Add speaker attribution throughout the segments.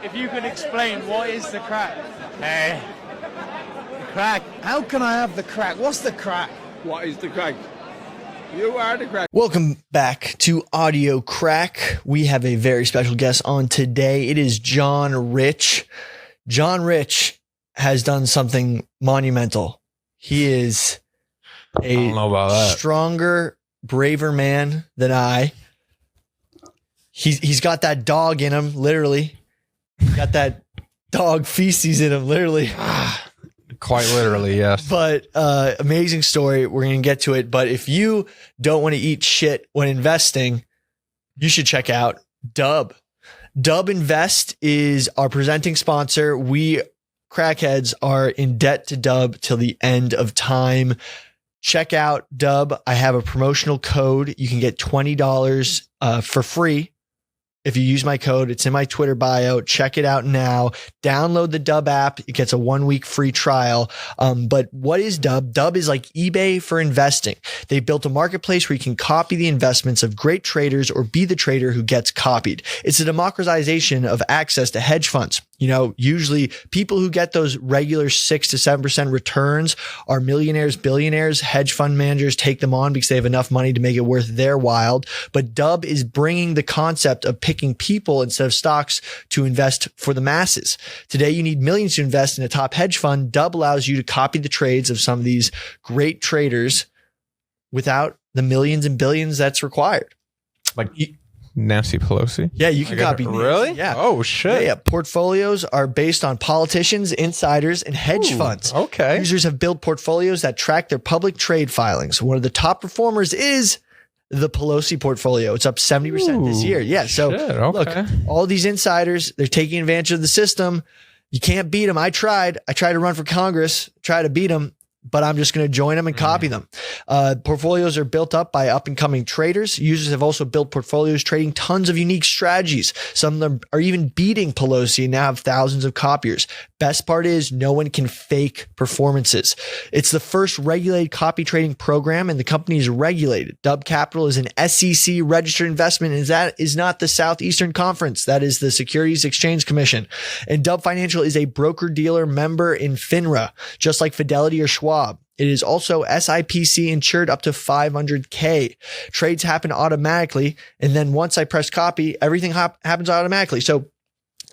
Speaker 1: if you can explain what is the crack?
Speaker 2: Hey,
Speaker 1: The crack. How can I have the crack? What's the crack?
Speaker 2: what is the crack? You are the crack.
Speaker 3: Welcome back to Audio Crack. We have a very special guest on today. It is John Rich. John Rich has done something monumental. He is a stronger, braver man than I. He's got that dog in him, literally. Got that dog feces in him, literally.
Speaker 4: Quite literally, yes.
Speaker 3: But amazing story. We're going to get to it. But if you don't want to eat shit when investing, you should check out Dub. Dub Invest is our presenting sponsor. We crackheads are in debt to Dub till the end of time. Check out Dub. I have a promotional code. You can get $20 for free. If you use my code, it's in my Twitter bio. Check it out now. Download the Dub app. It gets a 1-week free trial. But what is Dub? Dub is like eBay for investing. They built a marketplace where you can copy the investments of great traders or be the trader who gets copied. It's a democratization of access to hedge funds. You know, usually people who get those regular 6 to 7% returns are millionaires, billionaires. Hedge fund managers take them on because they have enough money to make it worth their while. But Dub is bringing the concept of picking people instead of stocks to invest for the masses. Today, you need millions to invest in a top hedge fund. Dub allows you to copy the trades of some of these great traders without the millions and billions that's required.
Speaker 4: Like Nancy Pelosi?
Speaker 3: Yeah, you can copy.
Speaker 4: Really?
Speaker 3: Yeah.
Speaker 4: Oh, shit.
Speaker 3: Yeah. Portfolios are based on politicians, insiders, and hedge funds.
Speaker 4: Okay.
Speaker 3: Users have built portfolios that track their public trade filings. One of the top performers is the Pelosi portfolio. It's up 70% this year. Yeah. So look, all these insiders, they're taking advantage of the system. You can't beat them. I tried to run for Congress, try to beat them, but I'm just going to join them and copy them. Portfolios are built up by up and coming traders. Users have also built portfolios trading tons of unique strategies. Some of them are even beating Pelosi and now have thousands of copiers. Best part is no one can fake performances. It's the first regulated copy trading program and the company is regulated. Dub Capital is an SEC registered investment and that is not the Southeastern Conference. That is the Securities Exchange Commission. And Dub Financial is a broker dealer member in FINRA, just like Fidelity or Schwab. It is also SIPC insured up to 500K. Trades happen automatically. And then once I press copy, everything happens automatically. So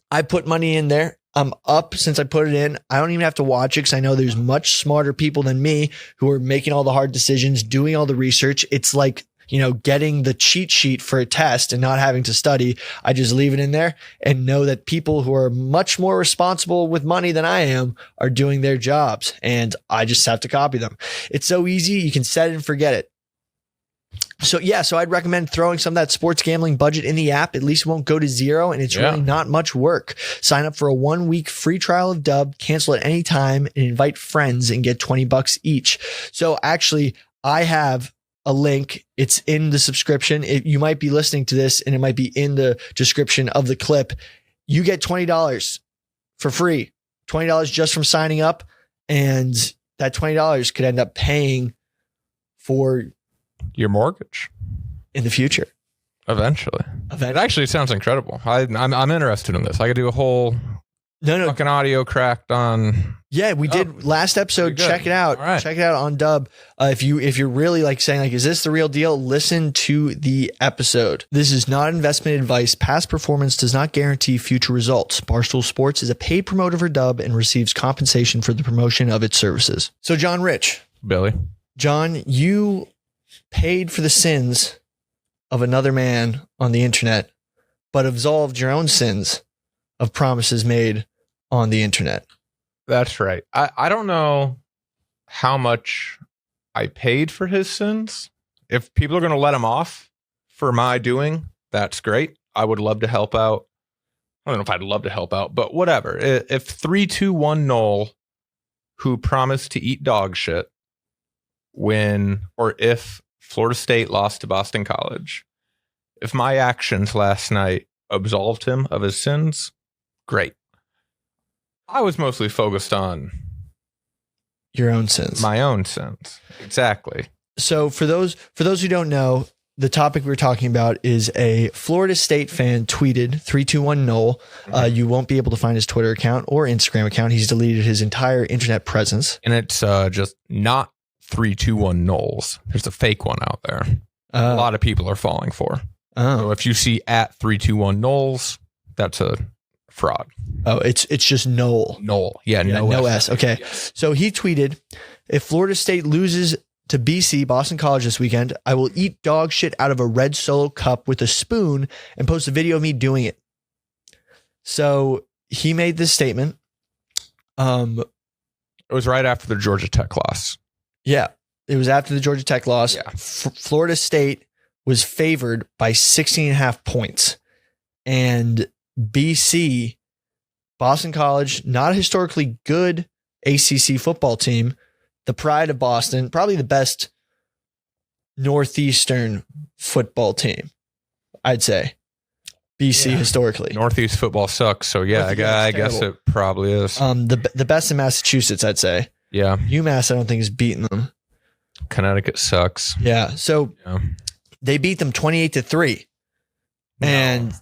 Speaker 3: I put money in there. I'm up since I put it in. I don't even have to watch it because I know there's much smarter people than me who are making all the hard decisions, doing all the research. It's like, you know, getting the cheat sheet for a test and not having to study. I just leave it in there and know that people who are much more responsible with money than I am are doing their jobs and I just have to copy them. It's so easy. You can set it and forget it. So I'd recommend throwing some of that sports gambling budget in the app. At least it won't go to zero and it's really not much work. Sign up for a 1-week free trial of Dub, cancel at any time and invite friends and get $20 each. So actually I have a link. It's in the subscription. You might be listening to this and it might be in the description of the clip. You get $20 for free, $20 just from signing up. And that $20 could end up paying for
Speaker 4: your mortgage
Speaker 3: in the future.
Speaker 4: Eventually. It actually sounds incredible. I'm interested in this. I could do a whole fucking audio cracked on.
Speaker 3: Yeah, we did last episode. Check it out. Right. Check it out on Dub. If you're really like saying like, is this the real deal? Listen to the episode. This is not investment advice. Past performance does not guarantee future results. Barstool Sports is a paid promoter for Dub and receives compensation for the promotion of its services. So John Rich.
Speaker 4: Billy.
Speaker 3: John, you paid for the sins of another man on the internet, but absolved your own sins of promises made on the internet.
Speaker 4: That's right. I don't know how much I paid for his sins. If people are going to let him off for my doing, that's great. I would love to help out. I don't know if I'd love to help out, but whatever. If 321 Noel, who promised to eat dog shit if Florida State lost to Boston College, if my actions last night absolved him of his sins, great. I was mostly focused on
Speaker 3: your own sins.
Speaker 4: My own sins. Exactly.
Speaker 3: So for those who don't know, the topic we're talking about is a Florida State fan tweeted 321 Noel. You won't be able to find his Twitter account or Instagram account. He's deleted his entire internet presence.
Speaker 4: And it's just not 321 Knowles. There's a fake one out there. A lot of people are falling for. So if you see at 321 Knowles, that's a fraud.
Speaker 3: Oh, it's just Noel.
Speaker 4: Noel. Yeah,
Speaker 3: no
Speaker 4: S.
Speaker 3: S. Okay.
Speaker 4: Yes.
Speaker 3: So he tweeted, if Florida State loses to BC, Boston College this weekend, I will eat dog shit out of a red Solo cup with a spoon and post a video of me doing it. So he made this statement.
Speaker 4: It was right after the Georgia Tech loss.
Speaker 3: Yeah, it was after the Georgia Tech loss.
Speaker 4: Yeah.
Speaker 3: Florida State was favored by 16.5 points. And BC, Boston College, not a historically good ACC football team, the pride of Boston, probably the best Northeastern football team, I'd say. BC historically.
Speaker 4: Northeast football sucks, so yeah, I guess it probably is.
Speaker 3: The best in Massachusetts, I'd say.
Speaker 4: Yeah.
Speaker 3: UMass, I don't think, has beaten them.
Speaker 4: Connecticut sucks.
Speaker 3: Yeah. So they beat them 28-3. And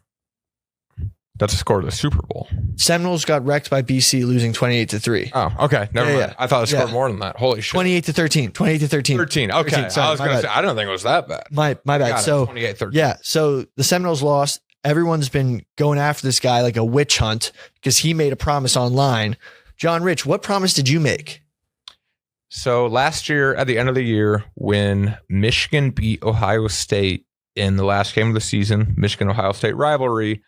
Speaker 4: that's the score of the Super Bowl.
Speaker 3: Seminoles got wrecked by BC, losing 28-3.
Speaker 4: Oh, okay. Never mind.
Speaker 3: Yeah.
Speaker 4: I thought it scored more than that. Holy shit.
Speaker 3: 28-13. 28-13.
Speaker 4: 13. Okay.
Speaker 3: 13, sorry,
Speaker 4: I was going to say, I don't think it was that bad.
Speaker 3: My bad. So
Speaker 4: 28-13.
Speaker 3: yeah. So the Seminoles lost. Everyone's been going after this guy like a witch hunt because he made a promise online. John Rich, what promise did you make?
Speaker 4: So last year, at the end of the year, when Michigan beat Ohio State in the last game of the season, Michigan-Ohio State rivalry,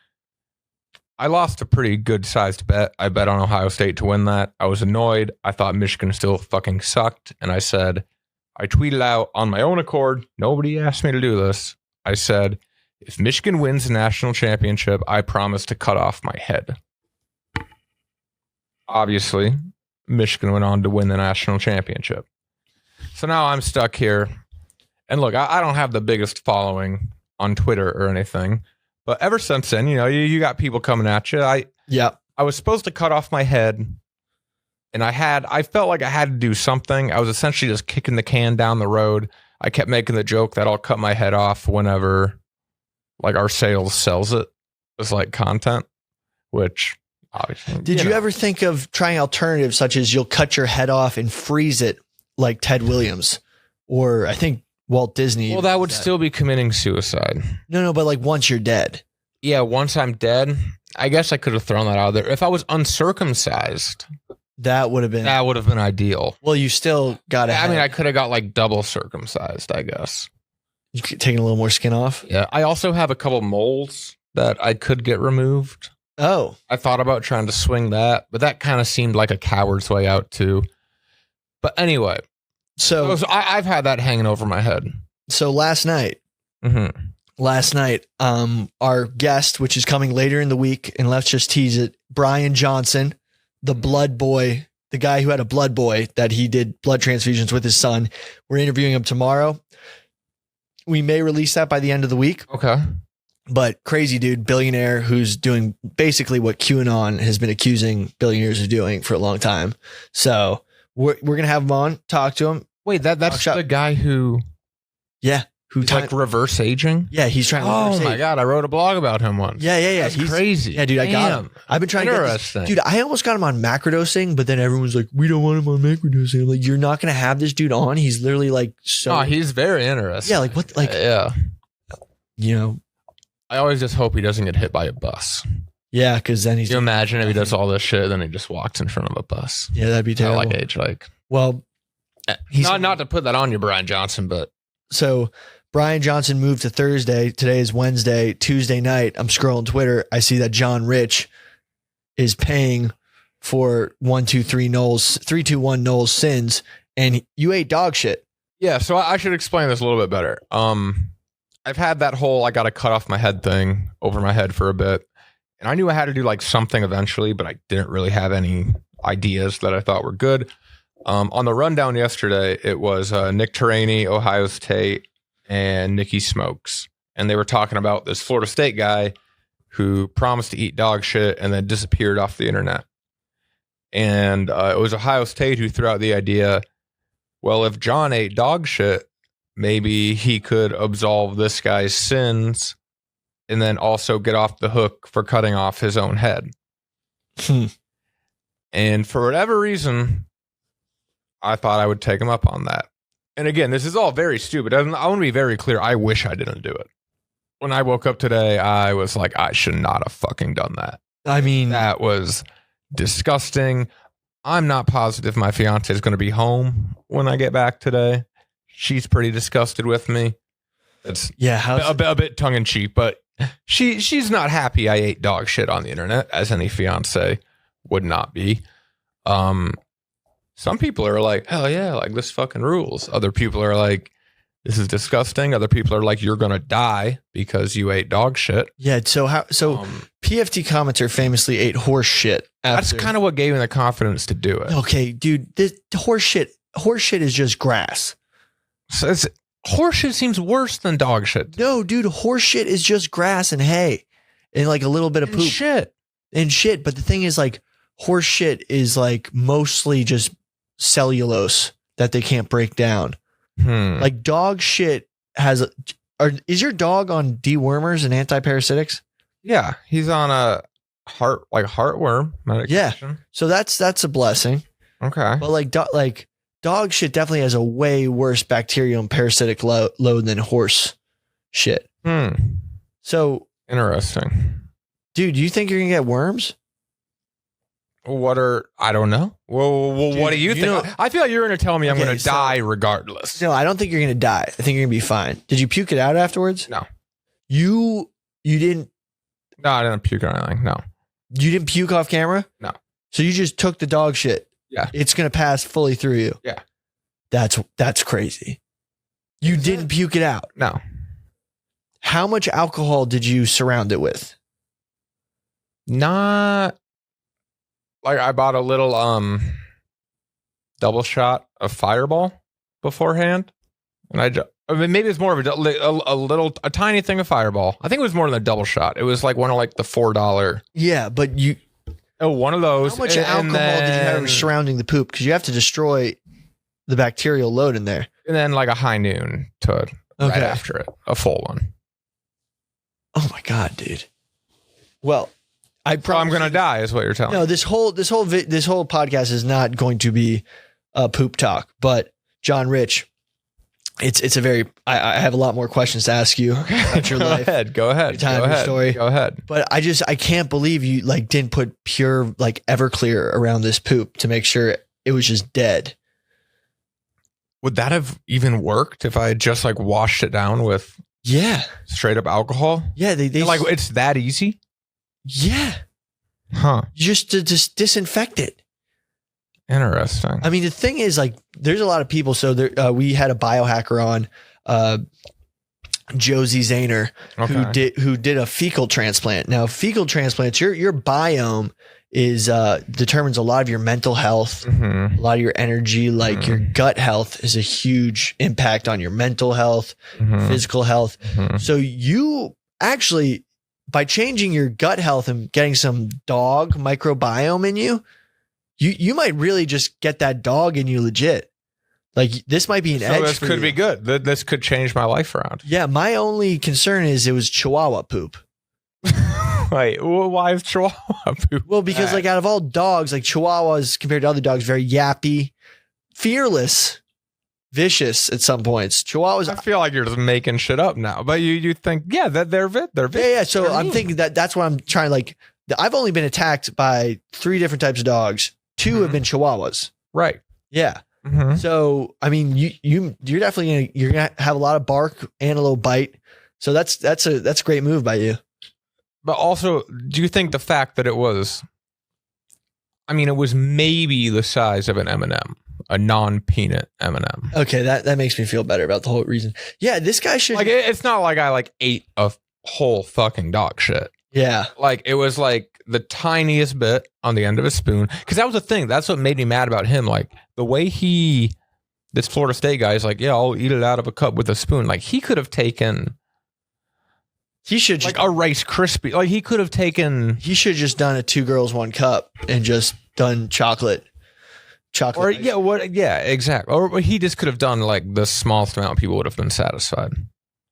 Speaker 4: I lost a pretty good sized bet. I bet on Ohio State to win that. I was annoyed. I thought Michigan still fucking sucked. And I tweeted out on my own accord, nobody asked me to do this. I said, if Michigan wins the national championship, I promise to cut off my head. Obviously, Michigan went on to win the national championship. So now I'm stuck here. And look, I don't have the biggest following on Twitter or anything. But ever since then, you got people coming at you. I was supposed to cut off my head, and I felt like I had to do something. I was essentially just kicking the can down the road. I kept making the joke that I'll cut my head off whenever like our sales sells it as like content, which obviously.
Speaker 3: Did you ever think of trying alternatives such as you'll cut your head off and freeze it like Ted Williams, or I think Walt Disney?
Speaker 4: Well, that would still be committing suicide.
Speaker 3: No, but like once you're dead.
Speaker 4: Yeah, once I'm dead, I guess I could have thrown that out there. If I was uncircumcised,
Speaker 3: that would have been
Speaker 4: ideal.
Speaker 3: Well, you still got to.
Speaker 4: I mean, I could have got like double circumcised, I guess.
Speaker 3: You taking a little more skin off?
Speaker 4: Yeah, I also have a couple moles that I could get removed.
Speaker 3: Oh,
Speaker 4: I thought about trying to swing that, but that kind of seemed like a coward's way out too. But anyway, so I've had that hanging over my head.
Speaker 3: So last night, our guest, which is coming later in the week, and let's just tease it, Brian Johnson, the blood boy, the guy who had a blood boy that he did blood transfusions with his son. We're interviewing him tomorrow. We may release that by the end of the week.
Speaker 4: Okay.
Speaker 3: But crazy dude, billionaire who's doing basically what QAnon has been accusing billionaires of doing for a long time. So we're going to have him on, talk to him.
Speaker 4: Wait, that's the guy who...
Speaker 3: Yeah.
Speaker 4: Who's like reverse aging?
Speaker 3: Yeah, he's trying to
Speaker 4: reverse age. My God, I wrote a blog about him once.
Speaker 3: Yeah.
Speaker 4: That's crazy.
Speaker 3: Yeah, dude, I got him. I've been trying to get this. Dude, I almost got him on macrodosing, but then everyone's like, we don't want him on macrodosing. I'm like, you're not going to have this dude on? He's literally like so...
Speaker 4: Oh, he's very interesting.
Speaker 3: Yeah, like what? Like,
Speaker 4: yeah.
Speaker 3: You know...
Speaker 4: I always just hope he doesn't get hit by a bus.
Speaker 3: Yeah, because then he's...
Speaker 4: Can you imagine if he does all this shit, then he just walks in front of a bus?
Speaker 3: Yeah, that'd be terrible.
Speaker 4: I like age, like...
Speaker 3: Well...
Speaker 4: He's not to put that on you, Brian Johnson, but...
Speaker 3: So... Brian Johnson moved to Thursday. Today is Wednesday. Tuesday night, I'm scrolling Twitter. I see that John Rich is paying for 321 Knowles sins, and you ate dog shit.
Speaker 4: Yeah, so I should explain this a little bit better. I've had that whole I got to cut off my head thing over my head for a bit, and I knew I had to do like something eventually, but I didn't really have any ideas that I thought were good. On the rundown yesterday, it was Nick Turaney, Ohio State, and Nikki Smokes. And they were talking about this Florida State guy who promised to eat dog shit and then disappeared off the internet. And it was Ohio State who threw out the idea, well, if John ate dog shit, maybe he could absolve this guy's sins and then also get off the hook for cutting off his own head. And for whatever reason, I thought I would take him up on that. And again, this is all very stupid. I want to be very clear. I wish I didn't do it. When I woke up today, I was like, I should not have fucking done that.
Speaker 3: I mean,
Speaker 4: that was disgusting. I'm not positive my fiance is going to be home when I get back today. She's pretty disgusted with me. It's a bit tongue in cheek, but she's not happy I ate dog shit on the internet, as any fiance would not be. Some people are like, hell yeah, like this fucking rules. Other people are like, this is disgusting. Other people are like, you're gonna die because you ate dog shit. Yeah. So
Speaker 3: PFT commenter famously ate horse shit.
Speaker 4: That's kind of what gave me the confidence to do it.
Speaker 3: Okay, dude, this horse shit is just grass.
Speaker 4: So horse shit seems worse than dog shit.
Speaker 3: No, dude, horse shit is just grass and hay and like a little bit of poop and shit. But the thing is, like, horse shit is like mostly just cellulose that they can't break down. Like dog shit is your dog on dewormers and antiparasitics?
Speaker 4: Yeah, he's on a heartworm medication.
Speaker 3: Yeah, so that's a blessing.
Speaker 4: Okay,
Speaker 3: but dog shit definitely has a way worse bacterial and parasitic load than horse shit. So
Speaker 4: interesting,
Speaker 3: dude. Do you think you're gonna get worms?
Speaker 4: I don't know. Well, dude, what do you think? I feel like you're going to tell me I'm going to die regardless.
Speaker 3: No, I don't think you're going to die. I think you're going to be fine. Did you puke it out afterwards?
Speaker 4: No.
Speaker 3: You didn't?
Speaker 4: No, I didn't puke or anything. No.
Speaker 3: You didn't puke off camera?
Speaker 4: No.
Speaker 3: So you just took the dog shit?
Speaker 4: Yeah.
Speaker 3: It's going to pass fully through you?
Speaker 4: Yeah.
Speaker 3: That's crazy. You didn't puke it out?
Speaker 4: No.
Speaker 3: How much alcohol did you surround it with?
Speaker 4: Not... Like I bought a little double shot of Fireball beforehand, and I mean maybe it's more of a tiny thing of Fireball. I think it was more than a double shot. It was like one of like the $4.
Speaker 3: Yeah, but
Speaker 4: one of those.
Speaker 3: How much alcohol did you have surrounding the poop? Because you have to destroy the bacterial load in there.
Speaker 4: And then like a high noon to right after it, a full one.
Speaker 3: Oh my god, dude. Well. I'm
Speaker 4: going to die is what you're telling me.
Speaker 3: No, this whole podcast is not going to be poop talk, but John Rich, it's a very, I have a lot more questions to ask you about your life.
Speaker 4: Go ahead.
Speaker 3: Your time, your story.
Speaker 4: Go ahead.
Speaker 3: But I can't believe you like didn't put pure like Everclear around this poop to make sure it was just dead.
Speaker 4: Would that have even worked if I had just like washed it down with straight up alcohol?
Speaker 3: Yeah. They
Speaker 4: like, it's that easy?
Speaker 3: Yeah.
Speaker 4: Huh.
Speaker 3: Just to disinfect it.
Speaker 4: Interesting.
Speaker 3: I mean, the thing is, like, there's a lot of people. So there, we had a biohacker on, Josie Zahner, who did a fecal transplant. Now, fecal transplants, your biome is determines a lot of your mental health, a lot of your energy. Like your gut health is a huge impact on your mental health, physical health. So you actually, by changing your gut health and getting some dog microbiome in you, you might really just get that dog in you legit. Like this might be an edge.
Speaker 4: This could be good. This could change my life around.
Speaker 3: Yeah. My only concern is it was Chihuahua poop.
Speaker 4: Wait, why is Chihuahua poop?
Speaker 3: Well, because like out of all dogs, like Chihuahuas compared to other dogs, very yappy, fearless, vicious at some points. Chihuahuas.
Speaker 4: I feel like you're just making shit up now, but you think, that they're vicious.
Speaker 3: Yeah. So I'm thinking that's what I'm trying. Like I've only been attacked by 3 different types of dogs. 2 have been Chihuahuas.
Speaker 4: Right.
Speaker 3: Yeah. So I mean, you're definitely gonna have a lot of bark and a little bite. So that's a great move by you.
Speaker 4: But also, do you think the fact that it was maybe the size of an M&M, a non-peanut M&M.
Speaker 3: Okay, that makes me feel better about the whole reason. Yeah, this guy should...
Speaker 4: Like, it's not like I, like, ate a whole fucking dog shit.
Speaker 3: Yeah.
Speaker 4: Like, it was, like, the tiniest bit on the end of a spoon. Because that was the thing. That's what made me mad about him. Like, the way this Florida State guy is like, yeah, I'll eat it out of a cup with a spoon. Like, he could have taken...
Speaker 3: He should
Speaker 4: like a Rice Krispie. Like he could have taken.
Speaker 3: He should have just done a 2 girls 1 cup and just done chocolate chocolate.
Speaker 4: Or
Speaker 3: ice.
Speaker 4: yeah, exactly. Or he just could have done like the smallest amount, people would have been satisfied.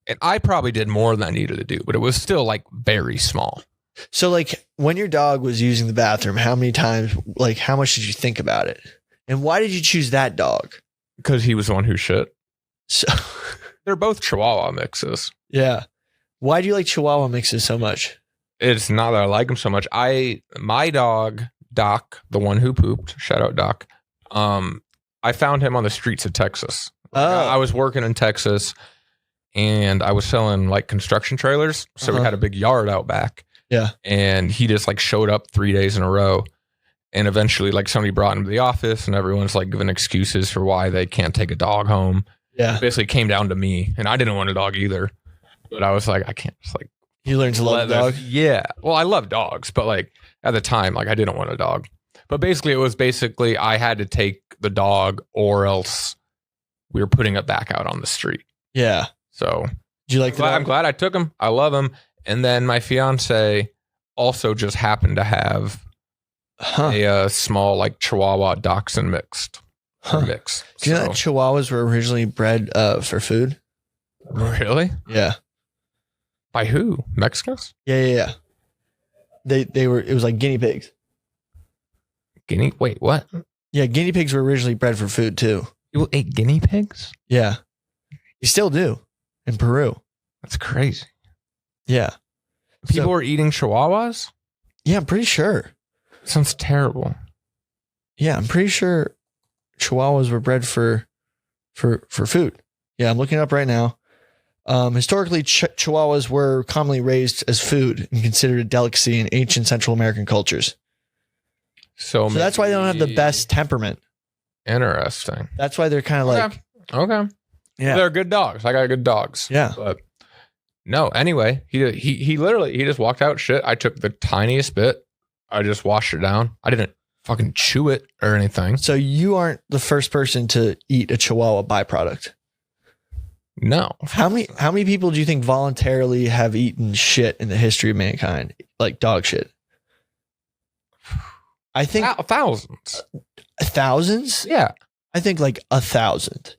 Speaker 4: And I probably did more than I needed to do, but it was still like very small.
Speaker 3: So like when your dog was using the bathroom, how many times, like how much did you think about it? And why did you choose that dog?
Speaker 4: Because he was the one who shit.
Speaker 3: So
Speaker 4: They're both Chihuahua mixes.
Speaker 3: yeah. Why do you like Chihuahua mixes so much?
Speaker 4: It's not that I like him so much. My dog, Doc, the one who pooped, shout out Doc. I found him on the streets of Texas. I was working in Texas and I was selling like construction trailers. So we had a big yard out back.
Speaker 3: Yeah.
Speaker 4: And he just like showed up 3 days in a row. And eventually like somebody brought him to the office and everyone's like giving excuses for why they can't take a dog home.
Speaker 3: Yeah.
Speaker 4: It basically came down to me and I didn't want a dog either. But I was like, I can't just like.
Speaker 3: You learned to love the dog?
Speaker 4: Yeah. Well, I love dogs, but like at the time, like I didn't want a dog. But basically, it was I had to take the dog or else we were putting it back out on the street.
Speaker 3: Yeah.
Speaker 4: So
Speaker 3: do you like the dog?
Speaker 4: I'm glad I took him. I love him. And then my fiance also just happened to have a small like Chihuahua Dachshund mix.
Speaker 3: Do you know that Chihuahuas were originally bred for food?
Speaker 4: Really?
Speaker 3: Yeah.
Speaker 4: By who? Mexicans?
Speaker 3: Yeah. They were, it was like guinea pigs.
Speaker 4: Wait, what?
Speaker 3: Yeah, guinea pigs were originally bred for food too.
Speaker 4: You ate guinea pigs?
Speaker 3: Yeah. You still do in Peru.
Speaker 4: That's crazy.
Speaker 3: Yeah.
Speaker 4: People were eating Chihuahuas?
Speaker 3: Yeah, I'm pretty sure.
Speaker 4: Sounds terrible.
Speaker 3: Yeah, I'm pretty sure Chihuahuas were bred for food. Yeah, I'm looking it up right now. Historically, Chihuahuas were commonly raised as food and considered a delicacy in ancient Central American cultures. So that's why they don't have the best temperament.
Speaker 4: Interesting.
Speaker 3: That's why they're kind of like...
Speaker 4: Okay. Yeah. They're good dogs. I got good dogs.
Speaker 3: Yeah.
Speaker 4: But no, anyway, he literally, he just walked out shit. I took the tiniest bit. I just washed it down. I didn't fucking chew it or anything.
Speaker 3: So you aren't the first person to eat a Chihuahua byproduct.
Speaker 4: No.
Speaker 3: How many people do you think voluntarily have eaten shit in the history of mankind? Like dog shit? I think
Speaker 4: thousands.
Speaker 3: Thousands?
Speaker 4: Yeah.
Speaker 3: I think like 1,000.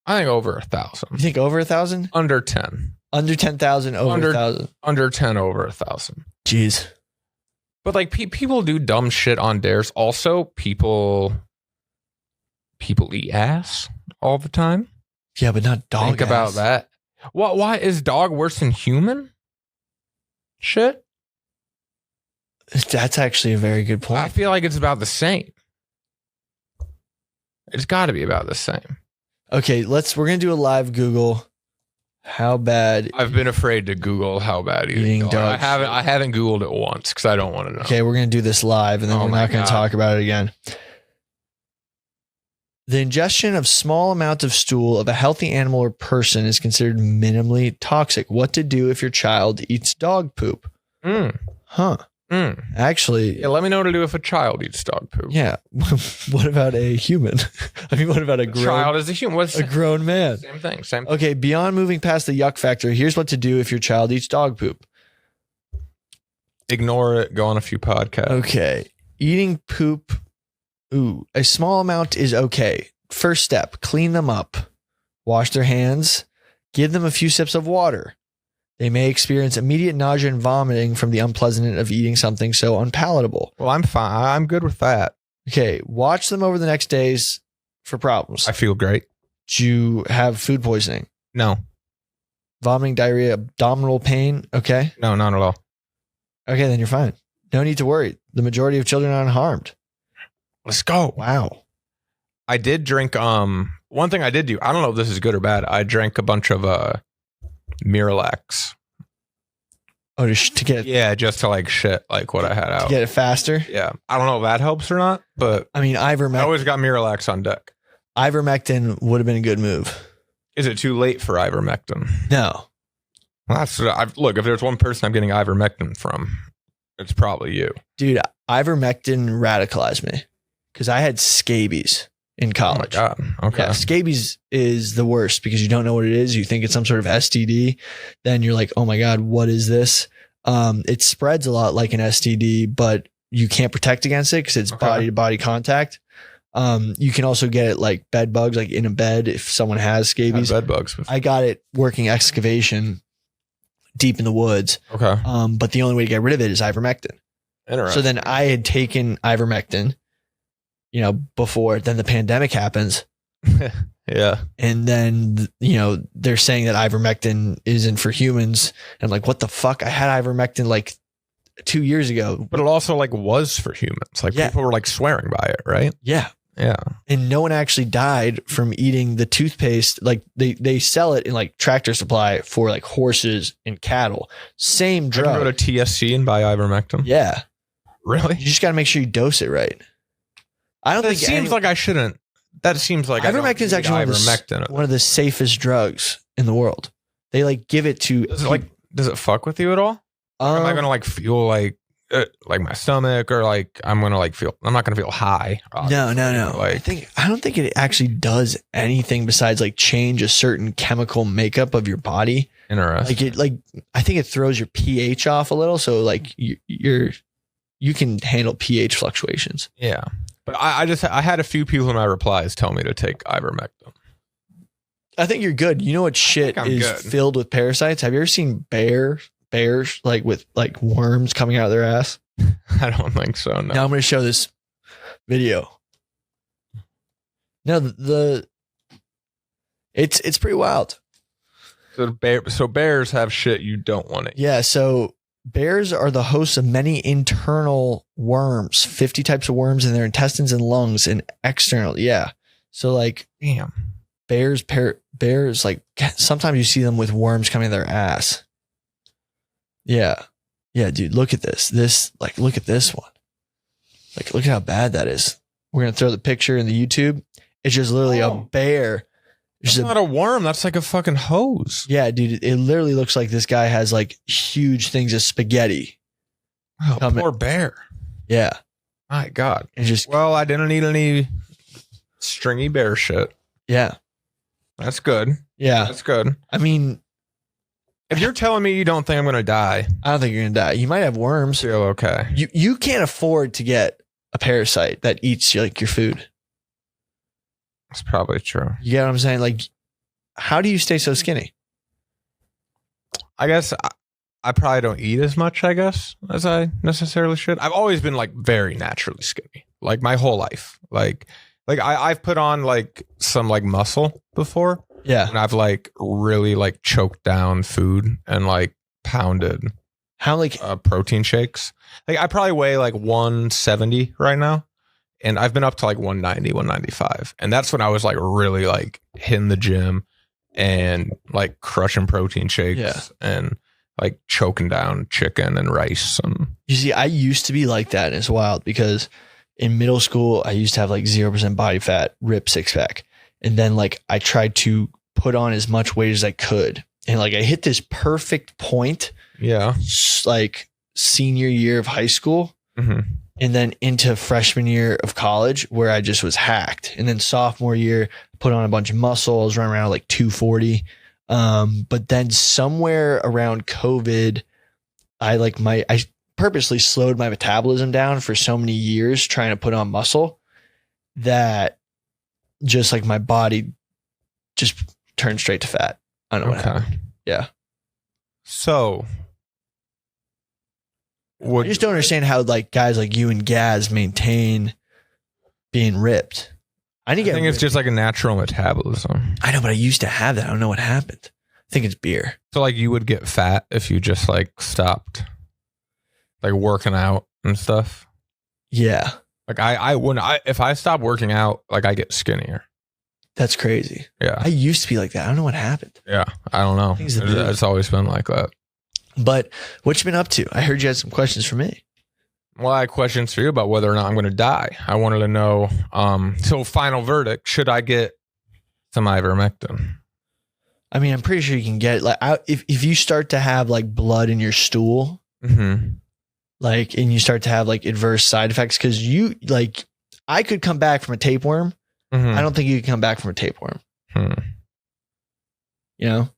Speaker 4: I think over 1,000.
Speaker 3: You think over 1,000?
Speaker 4: Under 10.
Speaker 3: Under 10,000, over 1,000.
Speaker 4: Under 10, over 1,000.
Speaker 3: Jeez.
Speaker 4: But like people do dumb shit on dares. Also, people eat ass all the time.
Speaker 3: Yeah, but not dog.
Speaker 4: Think about that. Why is dog worse than human? Shit.
Speaker 3: That's actually a very good point.
Speaker 4: I feel like it's about the same. It's got to be about the same.
Speaker 3: Okay, we're going to do a live Google. How bad?
Speaker 4: I've been afraid to Google how bad eating dog. I haven't Googled it once because I don't want to know.
Speaker 3: Okay, we're going to do this live and then we're not going to talk about it again. The ingestion of small amounts of stool of a healthy animal or person is considered minimally toxic. What to do if your child eats dog poop? Actually,
Speaker 4: yeah, let me know what to do if a child eats dog poop.
Speaker 3: Yeah. What about a human? I mean, what about a
Speaker 4: child is a human? What's
Speaker 3: a grown man?
Speaker 4: Same thing.
Speaker 3: Okay, beyond moving past the yuck factor, here's what to do if your child eats dog poop.
Speaker 4: Ignore it. Go on a few podcasts.
Speaker 3: Okay. Eating poop. Ooh, a small amount is okay. First step, clean them up. Wash their hands. Give them a few sips of water. They may experience immediate nausea and vomiting from the unpleasantness of eating something so unpalatable.
Speaker 4: Well, I'm fine. I'm good with that.
Speaker 3: Okay. Watch them over the next days for problems.
Speaker 4: I feel great.
Speaker 3: Do you have food poisoning?
Speaker 4: No.
Speaker 3: Vomiting, diarrhea, abdominal pain? Okay.
Speaker 4: No, not at all.
Speaker 3: Okay, then you're fine. No need to worry. The majority of children are unharmed.
Speaker 4: Let's go.
Speaker 3: Wow.
Speaker 4: I did drink, one thing I did do, I don't know if this is good or bad. I drank a bunch of, Miralax.
Speaker 3: Oh, to get it?
Speaker 4: Yeah, just to like shit like what I had out.
Speaker 3: To get it faster?
Speaker 4: Yeah. I don't know if that helps or not, but
Speaker 3: I mean,
Speaker 4: I always got Miralax on deck.
Speaker 3: Ivermectin would have been a good move.
Speaker 4: Is it too late for Ivermectin?
Speaker 3: No.
Speaker 4: Well, look, if there's one person I'm getting Ivermectin from, it's probably you.
Speaker 3: Dude, Ivermectin radicalized me because I had scabies in college.
Speaker 4: Oh my God. Okay.
Speaker 3: Yeah, scabies is the worst because you don't know what it is. You think it's some sort of STD. Then you're like, oh my God, what is this? It spreads a lot like an STD, but you can't protect against it because it's body to body contact. You can also get it like bed bugs, like in a bed if someone has scabies.
Speaker 4: Bed bugs.
Speaker 3: I got it working excavation deep in the woods.
Speaker 4: Okay.
Speaker 3: But the only way to get rid of it is ivermectin.
Speaker 4: Interesting.
Speaker 3: So then I had taken ivermectin, before then the pandemic happens.
Speaker 4: Yeah.
Speaker 3: And then, they're saying that ivermectin isn't for humans. And I'm like, what the fuck? I had ivermectin like 2 years ago.
Speaker 4: But it also like was for humans. Like people were like swearing by it, right?
Speaker 3: Yeah.
Speaker 4: Yeah.
Speaker 3: And no one actually died from eating the toothpaste. Like they sell it in like Tractor Supply for like horses and cattle. Same drug.
Speaker 4: You can go to TSC and buy ivermectin.
Speaker 3: Yeah.
Speaker 4: Really?
Speaker 3: You just got to make sure you dose it right. I don't think
Speaker 4: it seems like I shouldn't. That seems like
Speaker 3: ivermectin is actually one of the safest drugs in the world. They like give it to.
Speaker 4: Does it fuck with you at all? Am I gonna like feel like my stomach or like I'm not gonna feel high?
Speaker 3: No. I don't think it actually does anything besides like change a certain chemical makeup of your body.
Speaker 4: Interesting.
Speaker 3: I think it throws your pH off a little, so like you can handle pH fluctuations.
Speaker 4: Yeah. But I had a few people in my replies tell me to take ivermectin.
Speaker 3: I think you're good. You know what shit is
Speaker 4: good.
Speaker 3: filled with parasites? Have you ever seen bears like with like worms coming out of their ass?
Speaker 4: I don't think so. No.
Speaker 3: Now I'm going to show this video. No, it's pretty wild.
Speaker 4: So bears have shit you don't want to eat.
Speaker 3: Yeah. So bears are the hosts of many internal worms, 50 types of worms in their intestines and lungs, and external. Yeah. So like,
Speaker 4: damn,
Speaker 3: bears, like sometimes you see them with worms coming out of their ass. Yeah. Yeah, dude, look at this. Look at this one. Like, look at how bad that is. We're going to throw the picture in the YouTube. It's just literally a bear.
Speaker 4: That's not a worm. That's like a fucking hose.
Speaker 3: Yeah, dude. It literally looks like this guy has like huge things of spaghetti.
Speaker 4: Oh, poor bear.
Speaker 3: Yeah.
Speaker 4: My God.
Speaker 3: And
Speaker 4: I didn't eat any stringy bear shit.
Speaker 3: Yeah.
Speaker 4: That's good.
Speaker 3: Yeah.
Speaker 4: That's good.
Speaker 3: I mean,
Speaker 4: if you're telling me you don't think I'm going to die,
Speaker 3: I don't think you're going to die. You might have worms.
Speaker 4: Feel okay.
Speaker 3: You can't afford to get a parasite that eats like your food.
Speaker 4: That's probably true.
Speaker 3: You get what I'm saying? Like, how do you stay so skinny?
Speaker 4: I guess I probably don't eat as much, I guess, as I necessarily should. I've always been like very naturally skinny, like my whole life. Like I've put on like some like muscle before.
Speaker 3: Yeah.
Speaker 4: And I've like really like choked down food and like pounded protein shakes. Like I probably weigh like 170 right now. And I've been up to like 190, 195. And that's when I was like really like hitting the gym and like crushing protein shakes and like choking down chicken and rice. And
Speaker 3: you see, I used to be like that. And it's wild because in middle school, I used to have like 0% body fat, ripped six pack. And then like I tried to put on as much weight as I could. And like I hit this perfect point.
Speaker 4: Yeah.
Speaker 3: Like senior year of high school.
Speaker 4: Mm-hmm.
Speaker 3: And then into freshman year of college where I just was hacked. And then sophomore year, put on a bunch of muscle. I was running around like 240. But then somewhere around COVID, I purposely slowed my metabolism down for so many years trying to put on muscle that just like my body just turned straight to fat. I don't know what happened. Yeah.
Speaker 4: So
Speaker 3: I just don't understand how like guys like you and Gaz maintain being ripped. I think
Speaker 4: it's just like a natural metabolism.
Speaker 3: I know, but I used to have that. I don't know what happened. I think it's beer.
Speaker 4: So like you would get fat if you just like stopped like working out and stuff.
Speaker 3: Yeah.
Speaker 4: Like I wouldn't. If I stop working out, like I get skinnier.
Speaker 3: That's crazy.
Speaker 4: Yeah.
Speaker 3: I used to be like that. I don't know what happened.
Speaker 4: Yeah. I don't know. It's always been like that.
Speaker 3: But what you been up to? I heard you had some questions for me.
Speaker 4: Well, I had questions for you about whether or not I'm going to die. I wanted to know, so final verdict, should I get some ivermectin?
Speaker 3: I mean, I'm pretty sure you can get like if you start to have like blood in your stool, like, and you start to have like adverse side effects, because you like, I could come back from a tapeworm. I don't think you can come back from a tapeworm. You know?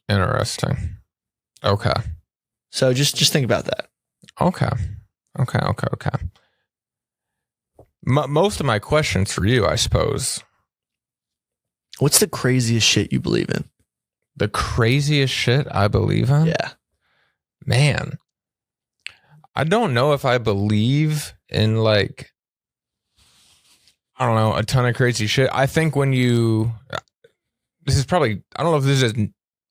Speaker 4: Interesting. Okay.
Speaker 3: So just think about that.
Speaker 4: Okay. most of my questions for you, I suppose.
Speaker 3: What's the craziest shit you believe in?
Speaker 4: The craziest shit I believe in?
Speaker 3: Yeah.
Speaker 4: Man, I don't know if I believe in like, I don't know, a ton of crazy shit. I think when this is probably, I don't know if this is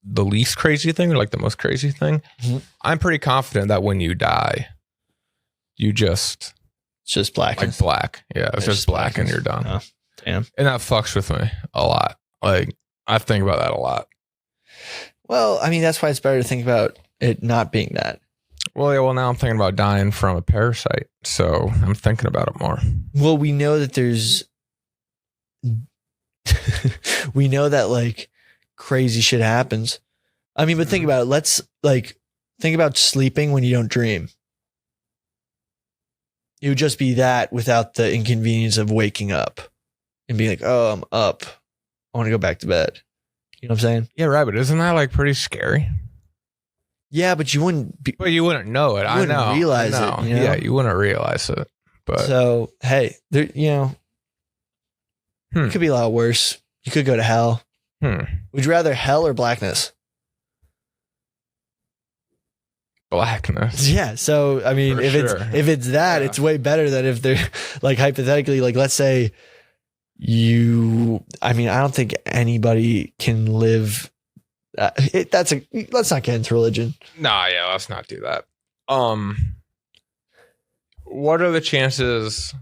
Speaker 4: the least crazy thing or like the most crazy thing. Mm-hmm. I'm pretty confident that when you die, it's just black. Like black. Yeah, it's just black and you're done.
Speaker 3: Oh, damn.
Speaker 4: And that fucks with me a lot. Like, I think about that a lot.
Speaker 3: Well, I mean, that's why it's better to think about it not being that.
Speaker 4: Well, yeah, now I'm thinking about dying from a parasite. So I'm thinking about it more.
Speaker 3: Well, we know that we know that like crazy shit happens. I mean, but think about it. Let's think about sleeping when you don't dream. It would just be that without the inconvenience of waking up and being like, oh, I'm up. I want to go back to bed. You know what I'm saying?
Speaker 4: Yeah, right. But isn't that like pretty scary?
Speaker 3: Yeah, but you wouldn't be.
Speaker 4: But you wouldn't know it. I know.
Speaker 3: Realize it. You know?
Speaker 4: Yeah, you wouldn't realize it. But
Speaker 3: so, hey, there, it could be a lot worse. You could go to hell. Would you rather hell or blackness?
Speaker 4: Blackness.
Speaker 3: Yeah. So, I mean, if it's that, it's way better than if they're like hypothetically, like let's say I don't think anybody can live. Let's not get into religion.
Speaker 4: Nah, yeah, let's not do that. What are the chances?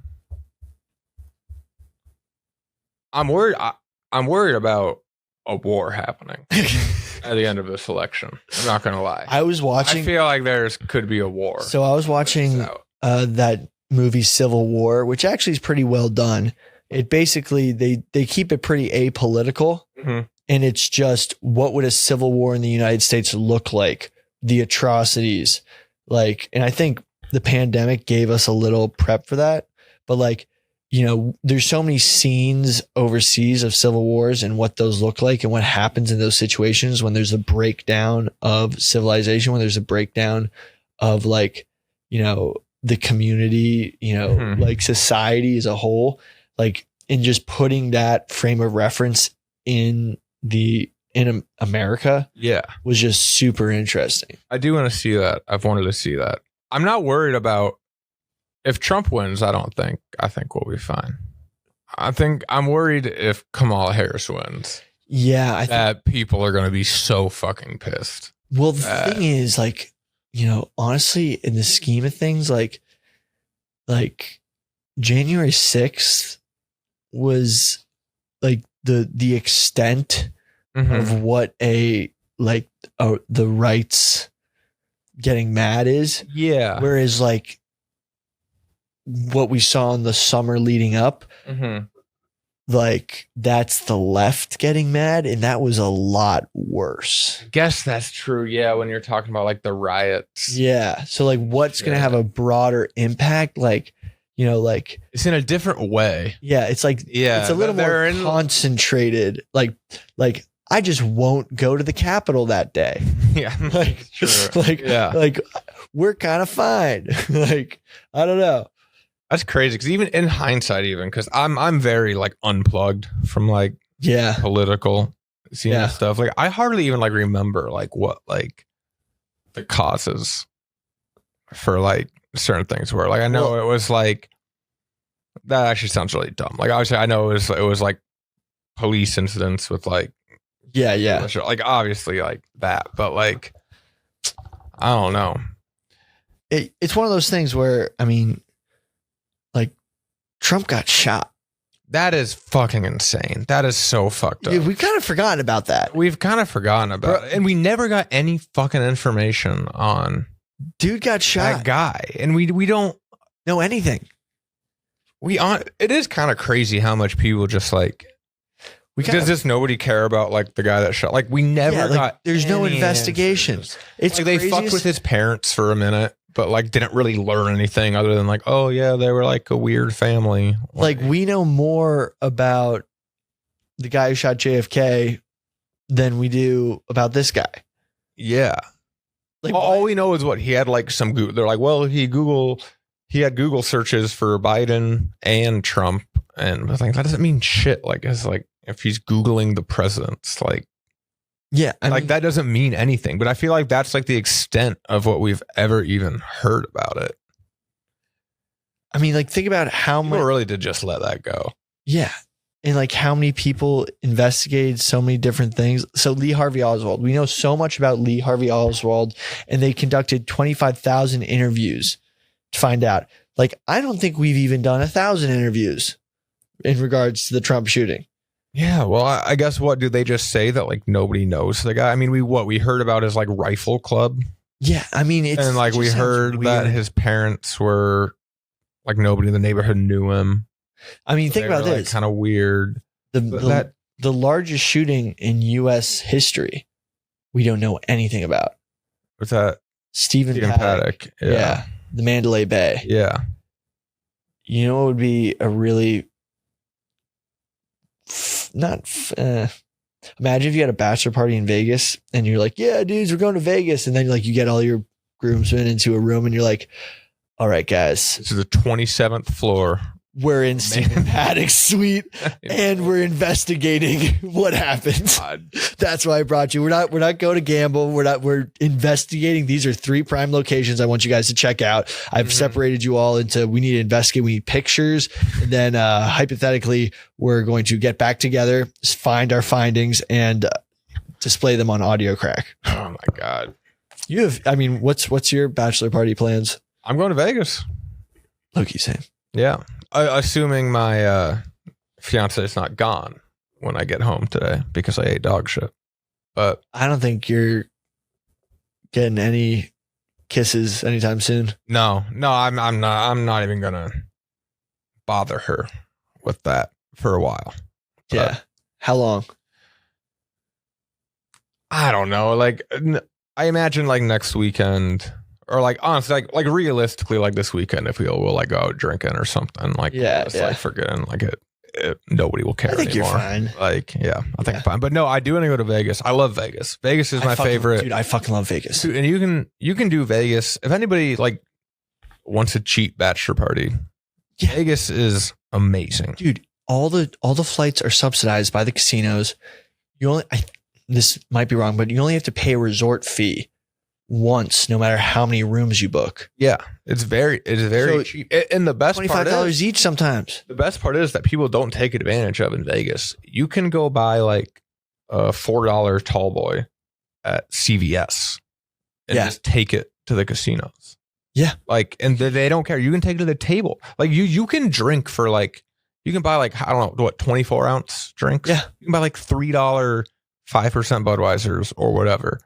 Speaker 4: I'm worried about a war happening at the end of this election. I'm not gonna lie.
Speaker 3: I feel
Speaker 4: like could be a war.
Speaker 3: So I was watching that movie Civil War, which actually is pretty well done. It basically they keep it pretty apolitical. Mm-hmm. And it's just, what would a civil war in the United States look like? The atrocities, and I think the pandemic gave us a little prep for that. But there's so many scenes overseas of civil wars and what those look like and what happens in those situations when there's a breakdown of civilization, when there's a breakdown of the community, like society as a whole, and just putting that frame of reference in America, was just super interesting.
Speaker 4: I do want to see that. I've wanted to see that. I'm not worried about if Trump wins. I think we'll be fine. I'm worried if Kamala Harris wins.
Speaker 3: Yeah, I
Speaker 4: think people are going to be so fucking pissed.
Speaker 3: Well, the thing is, honestly, in the scheme of things, January 6th was the extent of what the rights getting mad is.
Speaker 4: Yeah.
Speaker 3: Whereas what we saw in the summer leading up, that's the left getting mad, and that was a lot worse.
Speaker 4: I guess that's true. Yeah. When you're talking about the riots.
Speaker 3: Yeah. So what's going to have a broader impact?
Speaker 4: It's in a different way.
Speaker 3: Yeah, it's it's a little more concentrated. I just won't go to the Capitol that day.
Speaker 4: Yeah,
Speaker 3: we're kind of fine. I don't know.
Speaker 4: That's crazy because even in hindsight, because I'm very unplugged from political scene stuff. I hardly even remember what the causes for certain things were. I know it was that actually sounds really dumb. Obviously I know it was police incidents with obviously that, but I don't know.
Speaker 3: It's one of those things where Trump got shot.
Speaker 4: That is fucking insane. That is so fucked up.
Speaker 3: Yeah, we've kind of forgotten about that.
Speaker 4: We've kind of forgotten about it. And we never got any fucking information on
Speaker 3: dude got shot.
Speaker 4: That guy. And we don't
Speaker 3: know anything.
Speaker 4: It is kind of crazy how much people just does just nobody care about the guy that shot? We never got.
Speaker 3: There's no investigation.
Speaker 4: Answers. It's they fucked with his parents for a minute, but didn't really learn anything other than oh yeah, they were a weird family.
Speaker 3: We know more about the guy who shot JFK than we do about this guy.
Speaker 4: Yeah. All we know is what he had some Google. They're he Google he had Google searches for Biden and Trump, and I was like, that doesn't mean shit. Like, it's like if he's Googling the presidents, like,
Speaker 3: yeah, I
Speaker 4: like
Speaker 3: mean,
Speaker 4: that doesn't mean anything. But I feel like that's like the extent of what we've ever even heard about it.
Speaker 3: I mean, like, think about how
Speaker 4: People
Speaker 3: much.
Speaker 4: really did just let that go.
Speaker 3: Yeah. And like how many people investigated so many different things. So Lee Harvey Oswald, we know so much about Lee Harvey Oswald, and they conducted 25,000 interviews to find out. Like, I don't think we've even done 1,000 interviews in regards to the Trump shooting.
Speaker 4: Yeah, well, I guess what do they just say that like nobody knows the guy? I mean, we heard about his like rifle club.
Speaker 3: Yeah, I mean, it's
Speaker 4: and like
Speaker 3: it
Speaker 4: we
Speaker 3: just
Speaker 4: heard
Speaker 3: sounds
Speaker 4: that
Speaker 3: weird.
Speaker 4: his parents were like nobody in the neighborhood knew him.
Speaker 3: I mean, think about this.
Speaker 4: Kind of weird.
Speaker 3: The largest shooting in U.S. history, we don't know anything about.
Speaker 4: What's that?
Speaker 3: Stephen Paddock. Yeah. The Mandalay Bay.
Speaker 4: Yeah.
Speaker 3: You know what would be a really imagine if you had a bachelor party in Vegas and you're like, yeah, dudes, we're going to Vegas. And then like you get all your groomsmen into a room and you're like, all right, guys,
Speaker 4: This is the 27th floor.
Speaker 3: we're in Stephen Paddock's suite and we're investigating what happened.
Speaker 4: God.
Speaker 3: That's why I brought you. We're not going to gamble. We're investigating. These are 3 prime locations I want you guys to check out. I've separated you all into, we need to investigate. We need pictures. And then hypothetically, we're going to get back together, find our findings, and display them on Audio Crack.
Speaker 4: Oh my God.
Speaker 3: What's your bachelor party plans?
Speaker 4: I'm going to Vegas.
Speaker 3: Loki, same.
Speaker 4: Yeah. Assuming my fiance is not gone when I get home today because I ate dog shit. But
Speaker 3: I don't think you're getting any kisses anytime soon.
Speaker 4: no, I'm not even gonna bother her with that for a while. But
Speaker 3: Yeah. How long?
Speaker 4: I don't know. Like I imagine like next weekend. Or like honestly, like realistically, like this weekend, if we'll like go out drinking or something, like like forgetting, like it nobody will care
Speaker 3: I think
Speaker 4: anymore.
Speaker 3: you're fine.
Speaker 4: Like I think I'm fine. But no, I do want to go to Vegas. I love Vegas. Vegas is my favorite.
Speaker 3: Dude, I fucking love Vegas.
Speaker 4: Dude, and you can do Vegas if anybody like wants a cheap bachelor party.
Speaker 3: Yeah.
Speaker 4: Vegas is amazing,
Speaker 3: Dude, all the flights are subsidized by the casinos. This might be wrong, but you only have to pay a resort fee once, no matter how many rooms you book.
Speaker 4: Yeah, it's very cheap. And the best part
Speaker 3: $25
Speaker 4: is,
Speaker 3: each sometimes.
Speaker 4: the best part is that people don't take advantage of in Vegas. You can go buy like a $4 tall boy at CVS and just take it to the casinos.
Speaker 3: Yeah.
Speaker 4: Like, and they don't care. You can take it to the table. Like you can drink for like, you can buy like, I don't know, what, 24 ounce drinks?
Speaker 3: Yeah.
Speaker 4: You can buy like $3, 5% Budweisers or whatever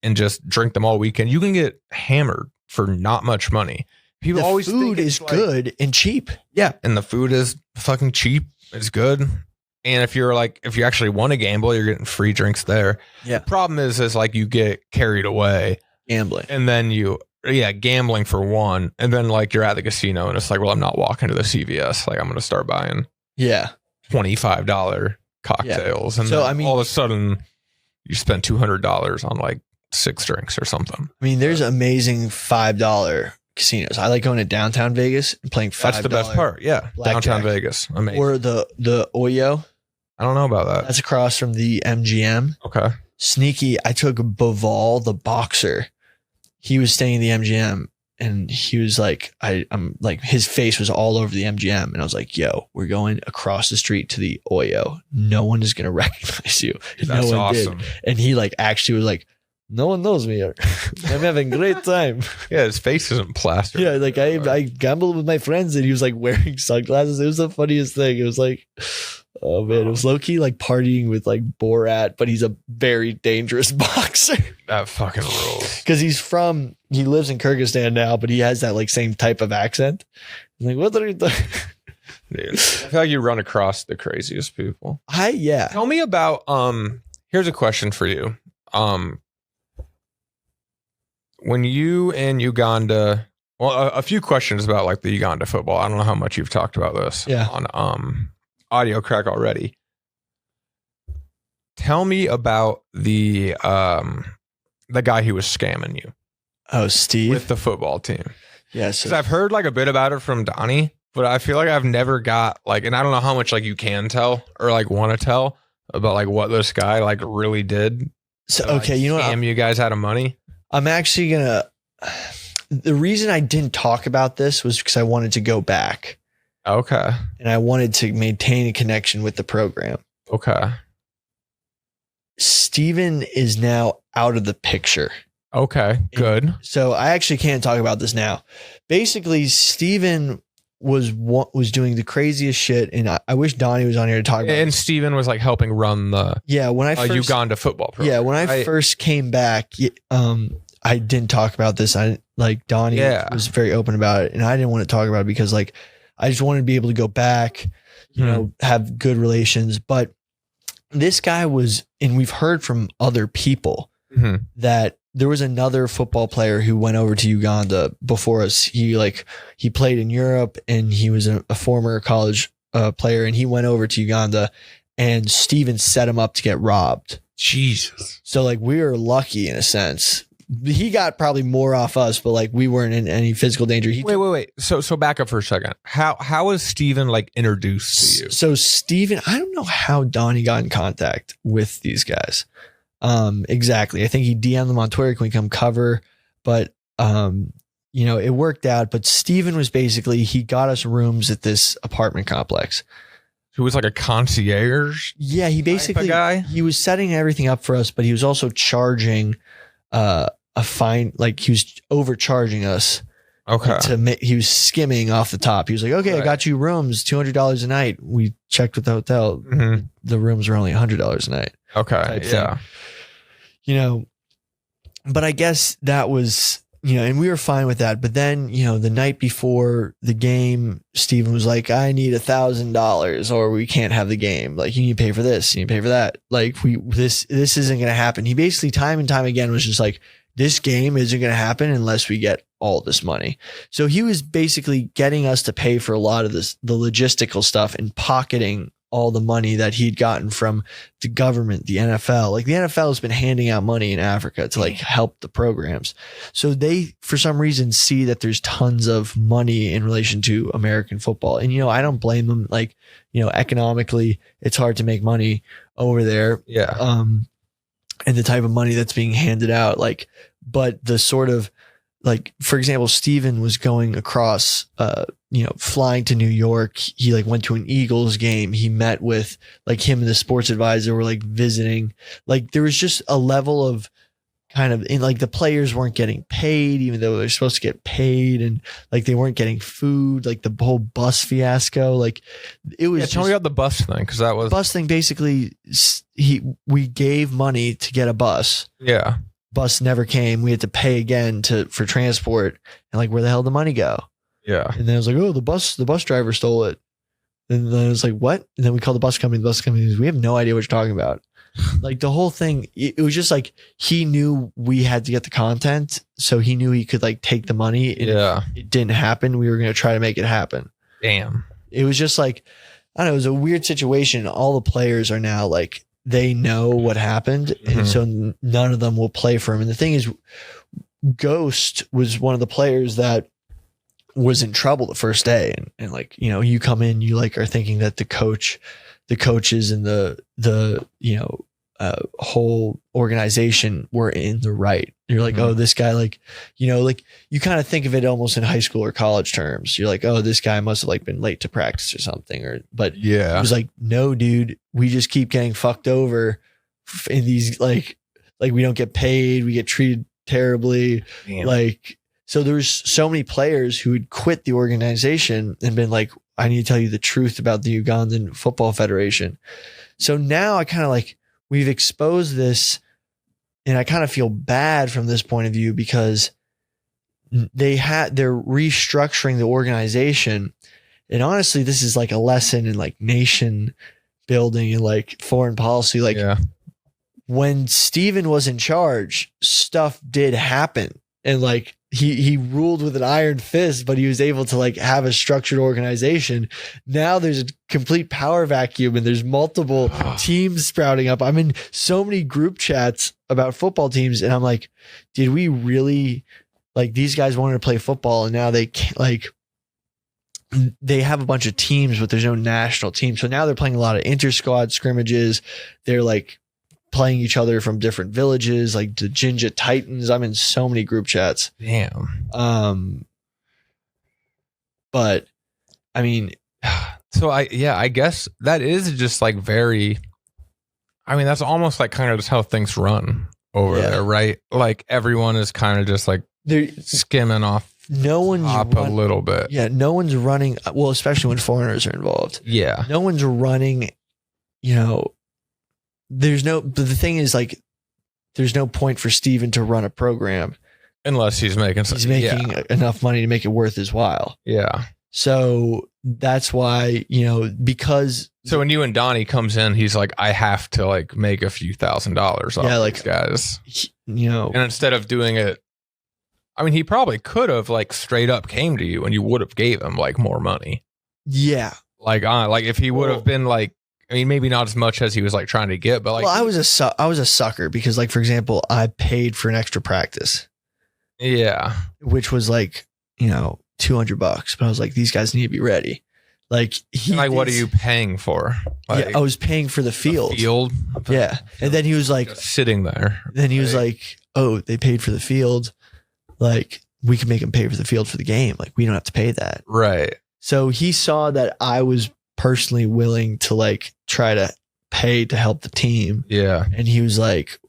Speaker 4: and just drink them all weekend. You can get hammered for not much money. People always think
Speaker 3: food is
Speaker 4: like,
Speaker 3: good and cheap.
Speaker 4: Yeah. And the food is fucking cheap. It's good. And if you actually want to gamble, you're getting free drinks there.
Speaker 3: Yeah.
Speaker 4: The problem is like you get carried away
Speaker 3: Gambling.
Speaker 4: and then gambling for one. And then like you're at the casino and it's like, well, I'm not walking to the CVS. Like I'm going to start buying $25 cocktails. And
Speaker 3: So,
Speaker 4: then
Speaker 3: I mean,
Speaker 4: all of a sudden you spend $200 on like 6 drinks or something.
Speaker 3: I mean, there's amazing $5 casinos. I like going to downtown Vegas and playing $5.
Speaker 4: That's the best part. Yeah.
Speaker 3: blackjack.
Speaker 4: Downtown Vegas. Amazing.
Speaker 3: Or the Oyo.
Speaker 4: I don't know about that.
Speaker 3: That's across from the MGM.
Speaker 4: Okay.
Speaker 3: Sneaky. I took Baval, the boxer. He was staying in the MGM and he was like, I'm like, his face was all over the MGM. And I was like, yo, we're going across the street to the Oyo. No one is going to recognize you.
Speaker 4: That's
Speaker 3: no one
Speaker 4: awesome.
Speaker 3: did. And he like actually was like, no one knows me here. I'm having a great time.
Speaker 4: Yeah, his face isn't plastered.
Speaker 3: Yeah, like I gambled with my friends and he was like wearing sunglasses. It was the funniest thing. It was like, oh man, it was low key like partying with like Borat, but he's a very dangerous boxer.
Speaker 4: That fucking rules.
Speaker 3: Because he lives in Kyrgyzstan now, but he has that like same type of accent. I'm like, what are you doing?
Speaker 4: Dude, I feel like you run across the craziest people.
Speaker 3: Tell
Speaker 4: me about here's a question for you. When you and Uganda, well, a few questions about like the Uganda football. I don't know how much you've talked about this on Audio Crack already. Tell me about the guy who was scamming you.
Speaker 3: Oh, Steve.
Speaker 4: With the football team.
Speaker 3: Yeah.
Speaker 4: Because I've heard like a bit about it from Donnie, but I feel like I've never got like, and I don't know how much like you can tell or like want to tell about like what this guy like really did.
Speaker 3: So,
Speaker 4: to,
Speaker 3: okay.
Speaker 4: Like,
Speaker 3: You know
Speaker 4: scam
Speaker 3: what?
Speaker 4: you guys out of money.
Speaker 3: I'm actually the reason I didn't talk about this was because I wanted to go back.
Speaker 4: Okay.
Speaker 3: And I wanted to maintain a connection with the program.
Speaker 4: Okay.
Speaker 3: Steven is now out of the picture.
Speaker 4: Okay. Good.
Speaker 3: So I actually can't talk about this now. Basically, Steven was doing the craziest shit. And I wish Donnie was on here to talk about it.
Speaker 4: And Steven was like helping run the
Speaker 3: when I first,
Speaker 4: Uganda football program.
Speaker 3: Yeah, when I first came back, I didn't talk about this. Donnie was very open about it. And I didn't want to talk about it because like I just wanted to be able to go back, you know, have good relations. But this guy was, and we've heard from other people that there was another football player who went over to Uganda before us. He played in Europe and he was a former college player, and he went over to Uganda and Steven set him up to get robbed.
Speaker 4: Jesus.
Speaker 3: So like we were lucky in a sense. He got probably more off us, but like we weren't in any physical danger.
Speaker 4: Wait. So back up for a second. How was Steven like introduced to you?
Speaker 3: So Steven, I don't know how Donnie got in contact with these guys. Exactly. I think he DM'd them on Twitter. Can we come cover? But, you know, it worked out. But Steven was basically, he got us rooms at this apartment complex.
Speaker 4: Who was like a concierge?
Speaker 3: Yeah, he basically, he was setting everything up for us, but he was also charging, a fine, like he was overcharging us.
Speaker 4: Okay.
Speaker 3: He was skimming off the top. He was like, okay, I got you rooms, $200 a night. We checked with the hotel. The rooms were only $100 a night.
Speaker 4: Okay. Yeah.
Speaker 3: You know, but I guess that was, you know, and we were fine with that. But then, you know, the night before the game, Steven was like, I need $1,000 or we can't have the game. Like, you need to pay for this, you need to pay for that. Like this isn't going to happen. He basically time and time again was just like, this game isn't going to happen unless we get all this money. So he was basically getting us to pay for a lot of the logistical stuff and pocketing all the money that he'd gotten from the government, the NFL. Like the NFL has been handing out money in Africa to like help the programs. So they, for some reason, see that there's tons of money in relation to American football. And, you know, I don't blame them. Like, you know, economically, it's hard to make money over there.
Speaker 4: Yeah.
Speaker 3: And the type of money that's being handed out, like, but the sort of, like, for example, Steven was going across, you know, flying to New York. He like went to an Eagles game. He met with like him and the sports advisor were like visiting. Like there was just a level of kind of, and like the players weren't getting paid, even though they're supposed to get paid, and like they weren't getting food. Like the whole bus fiasco. Like it was.
Speaker 4: Yeah, tell me about the bus thing, because that was
Speaker 3: bus thing. Basically, we gave money to get a bus.
Speaker 4: Yeah.
Speaker 3: Bus never came. We had to pay again for transport, and like, where the hell did the money go?
Speaker 4: Yeah.
Speaker 3: And then it was like, oh, the bus driver stole it. And then it was like, what? And then we called the bus company. The bus company, we have no idea what you're talking about. Like the whole thing, it was just like, he knew we had to get the content. So he knew he could like take the money. And if it didn't happen, we were going to try to make it happen.
Speaker 4: Damn.
Speaker 3: It was just like, I don't know, it was a weird situation. All the players are now like, they know what happened. And so none of them will play for him. And the thing is, Ghost was one of the players that was in trouble the first day. And like, you know, you come in, you like are thinking that the coaches and the, you know, whole organization were in the right. You're like, oh, this guy, like, you know, like you kind of think of it almost in high school or college terms. You're like, oh, this guy must have like been late to practice or something, but it was like, no, dude, we just keep getting fucked over in these, like we don't get paid. We get treated terribly. Damn. Like, so there was so many players who had quit the organization and been like, I need to tell you the truth about the Ugandan Football Federation. So now I kind of like, we've exposed this, and I kind of feel bad from this point of view because they're restructuring the organization. And honestly, this is like a lesson in like nation building and like foreign policy. Like when Steven was in charge, stuff did happen. And like he ruled with an iron fist, but he was able to like have a structured organization. Now there's a complete power vacuum and there's multiple teams sprouting up. I'm in so many group chats about football teams and I'm like, did we really like these guys wanted to play football and now they can't, like they have a bunch of teams, but there's no national team. So now they're playing a lot of inter-squad scrimmages. They're like playing each other from different villages, like the Jinja Titans. I'm in so many group chats.
Speaker 4: Damn.
Speaker 3: But I mean,
Speaker 4: so I guess that is just like very, I mean, that's almost like kind of just how things run over there, right? Like everyone is kind of just like they're skimming off.
Speaker 3: No one's
Speaker 4: a little bit. Yeah,
Speaker 3: no one's running. Well, especially when foreigners are involved.
Speaker 4: Yeah,
Speaker 3: no one's running. You know, there's no. But the thing is, like, there's no point for Steven to run a program
Speaker 4: unless he's making
Speaker 3: enough money to make it worth his while.
Speaker 4: Yeah.
Speaker 3: So that's why, you know, because
Speaker 4: so when you and Donnie comes in, he's like, I have to like make a few $1,000s off these guys,
Speaker 3: you know,
Speaker 4: and instead of doing it. I mean, he probably could have like straight up came to you and you would have gave him like more money.
Speaker 3: Yeah.
Speaker 4: Like if he would have been like, I mean, maybe not as much as he was like trying to get, but like,
Speaker 3: well, I was a sucker because like, for example, I paid for an extra practice.
Speaker 4: Yeah.
Speaker 3: Which was like, you know, $200, but I was like, these guys need to be ready. Like
Speaker 4: what are you paying for? Like,
Speaker 3: yeah, I was paying for the field. Yeah. And then he was like
Speaker 4: sitting there.
Speaker 3: Then he was like, oh, they paid for the field. Like we can make them pay for the field for the game. Like we don't have to pay that.
Speaker 4: Right.
Speaker 3: So he saw that I was personally willing to like try to pay to help the team.
Speaker 4: Yeah.
Speaker 3: And he was like,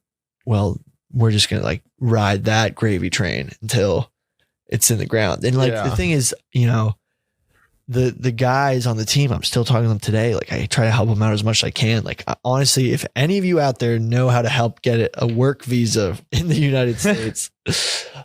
Speaker 3: well, we're just going to like ride that gravy train until it's in the ground. And like, the thing is, you know, the guys on the team, I'm still talking to them today. Like I try to help them out as much as I can. Like honestly, if any of you out there know how to help get a work visa in the United States,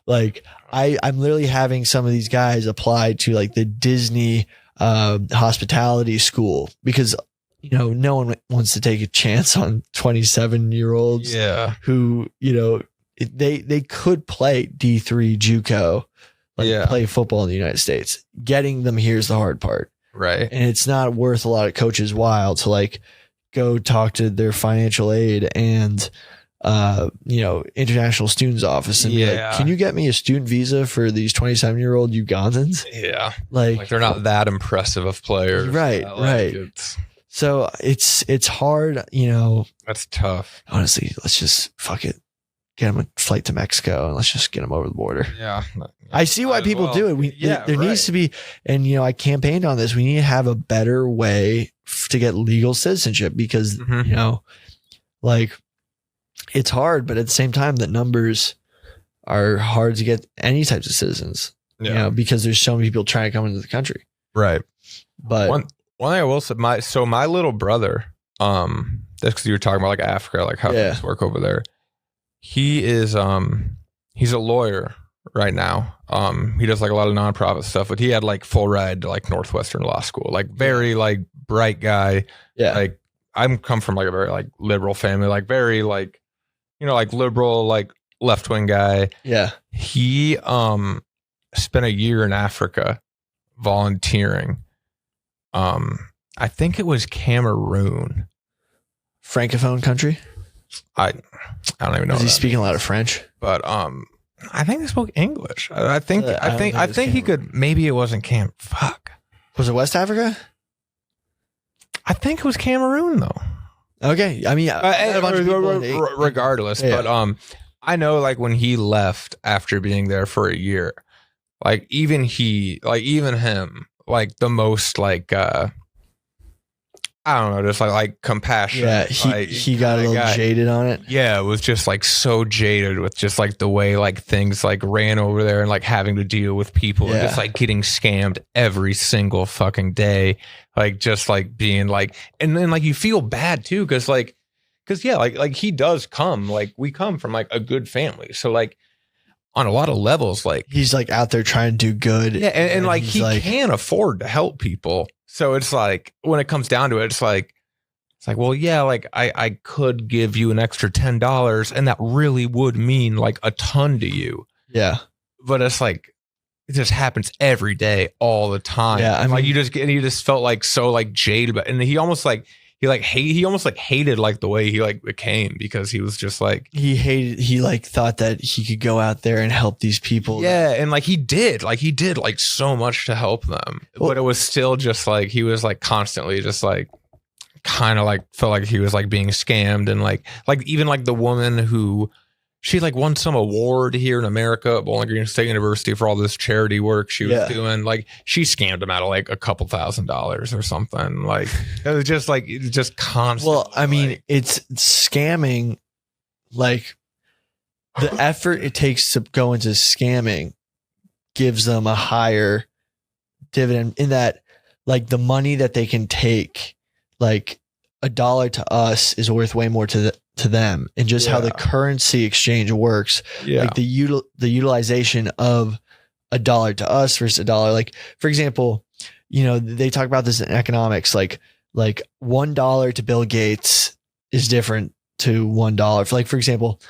Speaker 3: like I'm literally having some of these guys apply to like the Disney hospitality school because, you know, no one wants to take a chance on 27-year-olds who, you know, they could play D3 JUCO. Play football in the United States. Getting them here is the hard part.
Speaker 4: Right.
Speaker 3: And it's not worth a lot of coaches' while to like go talk to their financial aid and, you know, international students office and be like, can you get me a student visa for these 27-year-old Ugandans?
Speaker 4: Yeah.
Speaker 3: Like
Speaker 4: they're not that impressive of players.
Speaker 3: Right. Right. So it's hard, you know.
Speaker 4: That's tough.
Speaker 3: Honestly, let's just fuck it. Get them a flight to Mexico and let's just get them over the border.
Speaker 4: Yeah.
Speaker 3: I see why people do it. There needs to be, and you know, I campaigned on this. We need to have a better way to get legal citizenship because, you know, like it's hard, but at the same time, the numbers are hard to get any types of citizens, you know, because there's so many people trying to come into the country.
Speaker 4: Right.
Speaker 3: But
Speaker 4: one thing I will say, my little brother, that's because you were talking about like Africa, like how things work over there. He is he's a lawyer right now. He does like a lot of nonprofit stuff, but he had like full ride to like Northwestern Law School. Like very like bright guy. Yeah. Like I'm come from like a very like liberal family, like very like, you know, like liberal, like left wing guy.
Speaker 3: Yeah.
Speaker 4: He spent a year in Africa volunteering. I think it was Cameroon.
Speaker 3: Francophone country?
Speaker 4: I don't even know.
Speaker 3: Is he speaking a lot of French?
Speaker 4: But I think they spoke English. I think he could. Maybe it wasn't Fuck.
Speaker 3: Was it West Africa?
Speaker 4: I think it was Cameroon though.
Speaker 3: Okay, I mean,
Speaker 4: regardless, but I know like when he left after being there for a year, like even him, like the most like. I don't know, just like compassion.
Speaker 3: Yeah, he got a little jaded on it.
Speaker 4: Yeah, it was just like so jaded with just like the way like things like ran over there and like having to deal with people and just like getting scammed every single fucking day. Like just like being like, and then like you feel bad too, because like he does come, like we come from like a good family. So like on a lot of levels, like
Speaker 3: he's like out there trying to do good.
Speaker 4: Yeah, and like he can afford to help people. So it's like when it comes down to it, it's like, well, yeah, like I could give you an extra $10 and that really would mean like a ton to you.
Speaker 3: Yeah.
Speaker 4: But it's like, it just happens every day, all the time.
Speaker 3: Yeah. I mean,
Speaker 4: like you just felt like so like jaded, and he almost like, he almost like hated like the way he like became, because he was just like
Speaker 3: he like thought that he could go out there and help these people.
Speaker 4: Yeah, and like he did like so much to help them.
Speaker 3: Well,
Speaker 4: but it was still just like he was like constantly just like kind of like felt like he was like being scammed, and like even like the woman who she like won some award here in America at Bowling Green State University for all this charity work she was doing. Like she scammed him out of like a couple $1,000s or something. Like it was just constant.
Speaker 3: Well, I mean, it's scamming. Like the effort it takes to go into scamming gives them a higher dividend, in that like the money that they can take, like $1 to us is worth way more to them, and just how the currency exchange works. Like the utilization of $1 to us versus $1. Like for example, they talk about this in economics, like $1 to Bill Gates is different to $1. For example,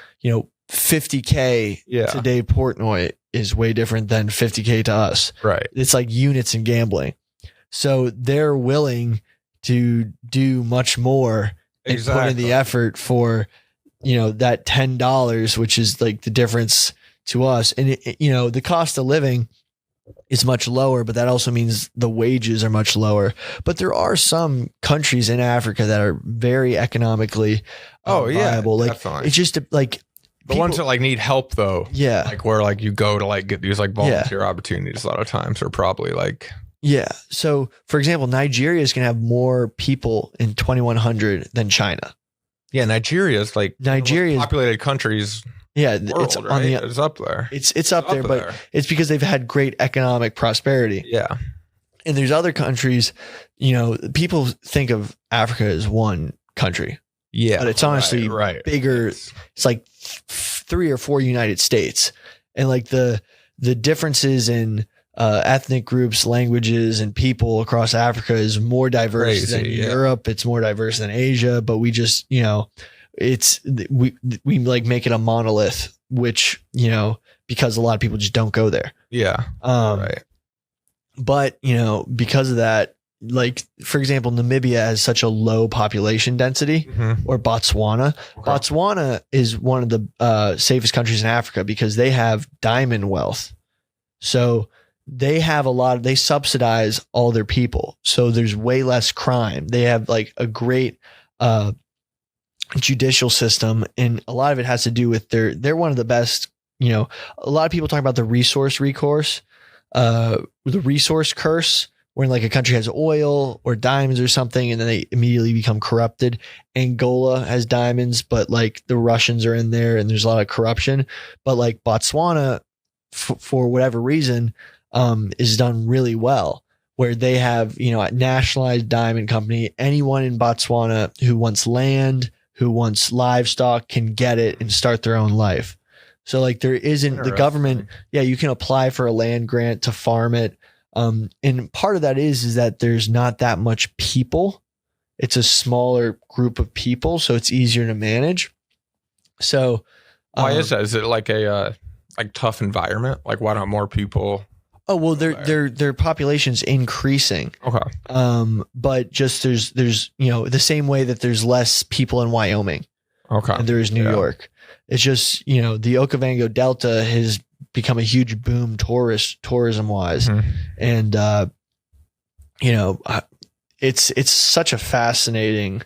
Speaker 3: $50K to Dave Portnoy is way different than $50K to us.
Speaker 4: Right.
Speaker 3: It's like units in gambling. So they're willing to do much more and put in the effort for, that $10, which is like the difference to us. And the cost of living is much lower, but that also means the wages are much lower. But there are some countries in Africa that are very economically viable. Like
Speaker 4: definitely.
Speaker 3: It's just like
Speaker 4: the ones that like need help though.
Speaker 3: Yeah.
Speaker 4: Like where like you go to like get these like volunteer opportunities a lot of times are probably like.
Speaker 3: Yeah. So for example, Nigeria is going to have more people in 2100 than China.
Speaker 4: Yeah. Nigeria's like
Speaker 3: Nigeria's
Speaker 4: populated countries.
Speaker 3: Yeah.
Speaker 4: World,
Speaker 3: it's
Speaker 4: right?
Speaker 3: on the,
Speaker 4: it's up there.
Speaker 3: It's up there, but it's because they've had great economic prosperity.
Speaker 4: Yeah. And
Speaker 3: there's other countries, people think of Africa as one country.
Speaker 4: Yeah.
Speaker 3: But it's honestly bigger. It's like 3 or 4 United States. And like the differences in ethnic groups, languages, and people across Africa is more diverse than Europe. It's more diverse than Asia, but we just, it's we like make it a monolith, which, because a lot of people just don't go there.
Speaker 4: Yeah.
Speaker 3: But, because of that, like, for example, Namibia has such a low population density, or Botswana. Okay. Botswana is one of the safest countries in Africa because they have diamond wealth. So they have they subsidize all their people. So there's way less crime. They have like a great judicial system. And a lot of it has to do with they're one of the best, a lot of people talk about the resource recourse, the resource curse, when like a country has oil or diamonds or something, and then they immediately become corrupted. Angola has diamonds, but like the Russians are in there and there's a lot of corruption. But like Botswana, for whatever reason, is done really well, where they have, a nationalized diamond company. Anyone in Botswana who wants land, who wants livestock can get it and start their own life. So like there isn't the government. Yeah. You can apply for a land grant to farm it. And part of that is that there's not that much people. It's a smaller group of people, so it's easier to manage. So
Speaker 4: why is that? Is it like a like tough environment? Like why don't more people?
Speaker 3: Oh, well, their population's increasing.
Speaker 4: Okay.
Speaker 3: But just there's the same way that there's less people in Wyoming. Okay. And there is New York. It's just, the Okavango Delta has become a huge boom tourism wise. And it's such a fascinating,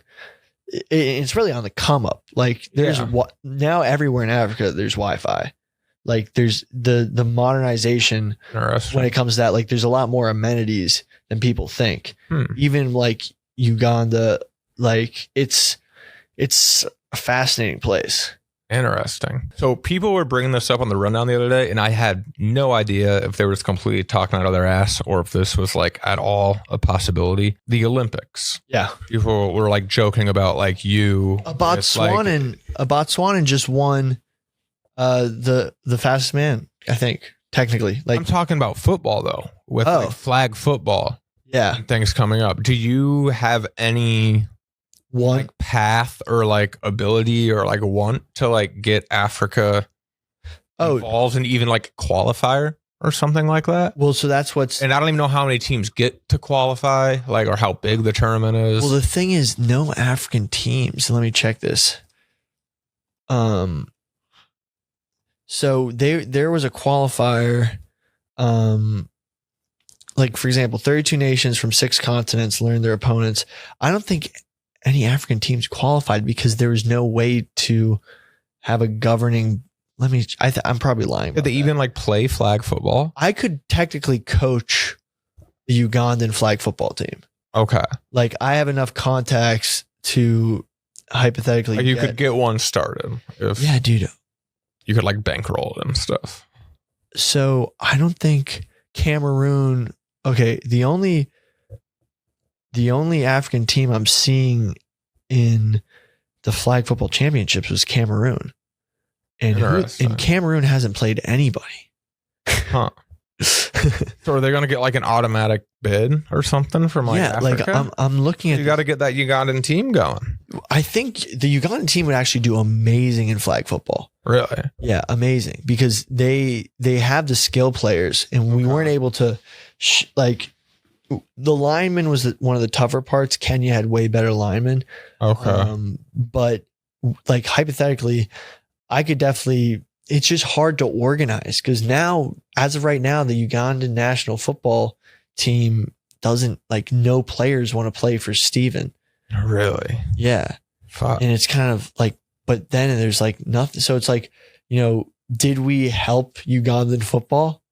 Speaker 3: it's really on the come up. Like there's now everywhere in Africa there's Wi-Fi. Like there's the modernization when it comes to that. Like there's a lot more amenities than people think. Even like Uganda, like it's a fascinating place.
Speaker 4: Interesting. So people were bringing this up on the rundown the other day, and I had no idea if they were just completely talking out of their ass or if this was like at all a possibility. The Olympics.
Speaker 3: Yeah.
Speaker 4: People were like joking about like a
Speaker 3: Botswanan just won the fastest man, I think, technically. Like
Speaker 4: I'm talking about football though, with like flag football.
Speaker 3: Yeah.
Speaker 4: And things coming up. Do you have any like path or like ability or like want to like get Africa involved in even like qualifier? or something like that.
Speaker 3: Well, so that's what's.
Speaker 4: And I don't even know how many teams get to qualify, like, or how big the tournament is.
Speaker 3: Well, the thing is, no African teams. Let me check this. So there was a qualifier. Like, for example, 32 nations from 6 continents learned their opponents. I don't think any African teams qualified because there was no way to have a governing. I'm probably lying.
Speaker 4: Did they even like play flag football?
Speaker 3: I could technically coach the Ugandan flag football team.
Speaker 4: Okay.
Speaker 3: Like, I have enough contacts to hypothetically.
Speaker 4: Like, you could get one started.
Speaker 3: Yeah, dude.
Speaker 4: You could like bankroll it and stuff.
Speaker 3: So I don't think Cameroon. Okay, the only African team I'm seeing in the flag football championships was Cameroon, and Cameroon hasn't played anybody.
Speaker 4: Huh. So are they going to get like an automatic bid or something from like Africa?
Speaker 3: Like I'm looking at.
Speaker 4: You got to get that Ugandan team going.
Speaker 3: I think the Ugandan team would actually do amazing in flag football.
Speaker 4: Really?
Speaker 3: Yeah, amazing, because they have the skill players, and we weren't able to like. The lineman was one of the tougher parts. Kenya had way better linemen.
Speaker 4: Okay.
Speaker 3: But like, hypothetically, I could definitely. It's just hard to organize because now, as of right now, the Ugandan national football team doesn't, like, no players want to play for Steven.
Speaker 4: Really?
Speaker 3: Yeah.
Speaker 4: Fuck.
Speaker 3: And it's kind of like, but then there's like nothing. So it's like, did we help Ugandan football?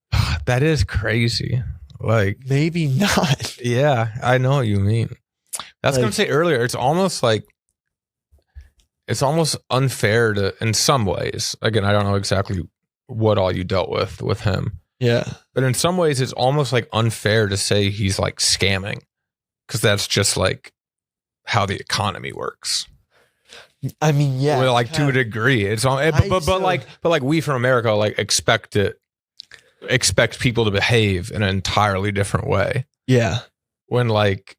Speaker 4: That is crazy. Like,
Speaker 3: maybe not.
Speaker 4: Yeah, I know what you mean. That's
Speaker 3: like,
Speaker 4: going to say earlier. It's almost unfair to, in some ways. Again, I don't know exactly what all you dealt with him.
Speaker 3: Yeah.
Speaker 4: But in some ways, it's almost like unfair to say he's like scamming, because that's just like how the economy works.
Speaker 3: I mean, yeah.
Speaker 4: Well, like, to a degree, it's all, but like we from America like expect people to behave in an entirely different way.
Speaker 3: Yeah.
Speaker 4: When, like,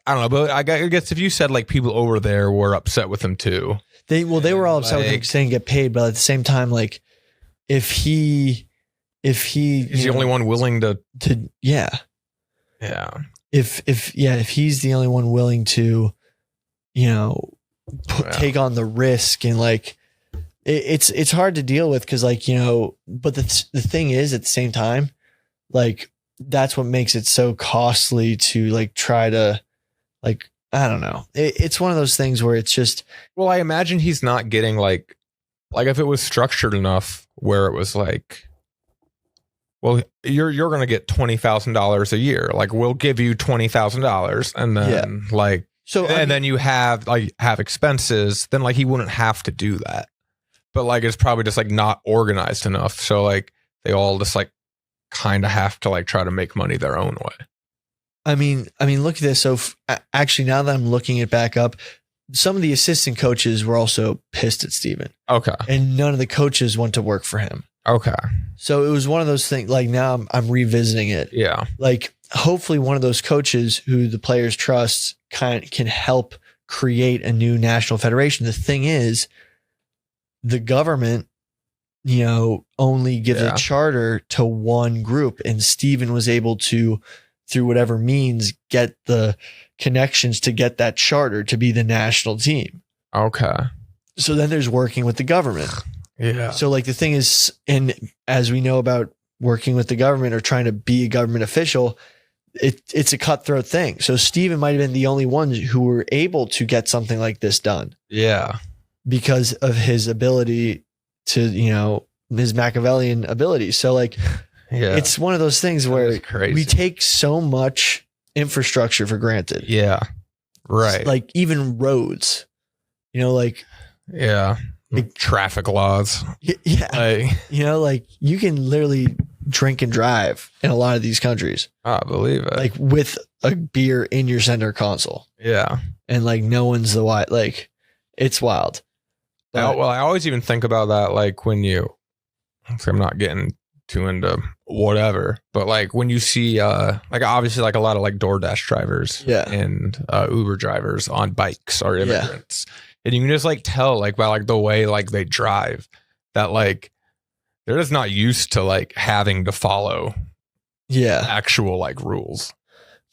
Speaker 4: I don't know, but I guess if you said like people over there were upset with him too. They
Speaker 3: were all upset with him saying get paid, but at the same time, like, if he is the
Speaker 4: only one willing to
Speaker 3: yeah. If he's the only one willing to, take on the risk, and like, it's hard to deal with because, like, but the thing is, at the same time, like, that's what makes it so costly to like try to, like, I don't know. It's one of those things where it's just.
Speaker 4: Well, I imagine he's not getting like if it was structured enough where it was like, well, you're going to get $20,000 a year. Like, we'll give you $20,000, and then then you have expenses. Then like he wouldn't have to do that. But like, it's probably just like not organized enough. So like they all just like kind of have to like try to make money their own way.
Speaker 3: I mean, look at this. So actually, now that I'm looking it back up, some of the assistant coaches were also pissed at Steven.
Speaker 4: Okay.
Speaker 3: And none of the coaches want to work for him.
Speaker 4: Okay.
Speaker 3: So it was one of those things, like, now I'm revisiting it.
Speaker 4: Yeah.
Speaker 3: Like, hopefully one of those coaches who the players trust can help create a new national federation. The thing is, the government, only gives a charter to one group, and Steven was able to, through whatever means, get the connections to get that charter to be the national team.
Speaker 4: Okay.
Speaker 3: So then there's working with the government.
Speaker 4: Yeah.
Speaker 3: So like, the thing is, and as we know about working with the government or trying to be a government official, it's a cutthroat thing. So Steven might have been the only ones who were able to get something like this done.
Speaker 4: Yeah.
Speaker 3: Because of his ability to, his Machiavellian ability. So like, it's one of those things where we take so much infrastructure for granted.
Speaker 4: Yeah. Right.
Speaker 3: Like, even roads, like,
Speaker 4: yeah. Like traffic laws.
Speaker 3: Yeah. Like, you can literally drink and drive in a lot of these countries.
Speaker 4: I believe it.
Speaker 3: Like, with a beer in your center console.
Speaker 4: Yeah.
Speaker 3: And like, no one's like, it's wild.
Speaker 4: But, well, I always even think about that, like, when I'm not getting too into whatever, but like when you see like, obviously, like a lot of like DoorDash drivers and Uber drivers on bikes are immigrants. And you can just like tell, like, by like the way like they drive, that like they're just not used to like having to follow actual like rules.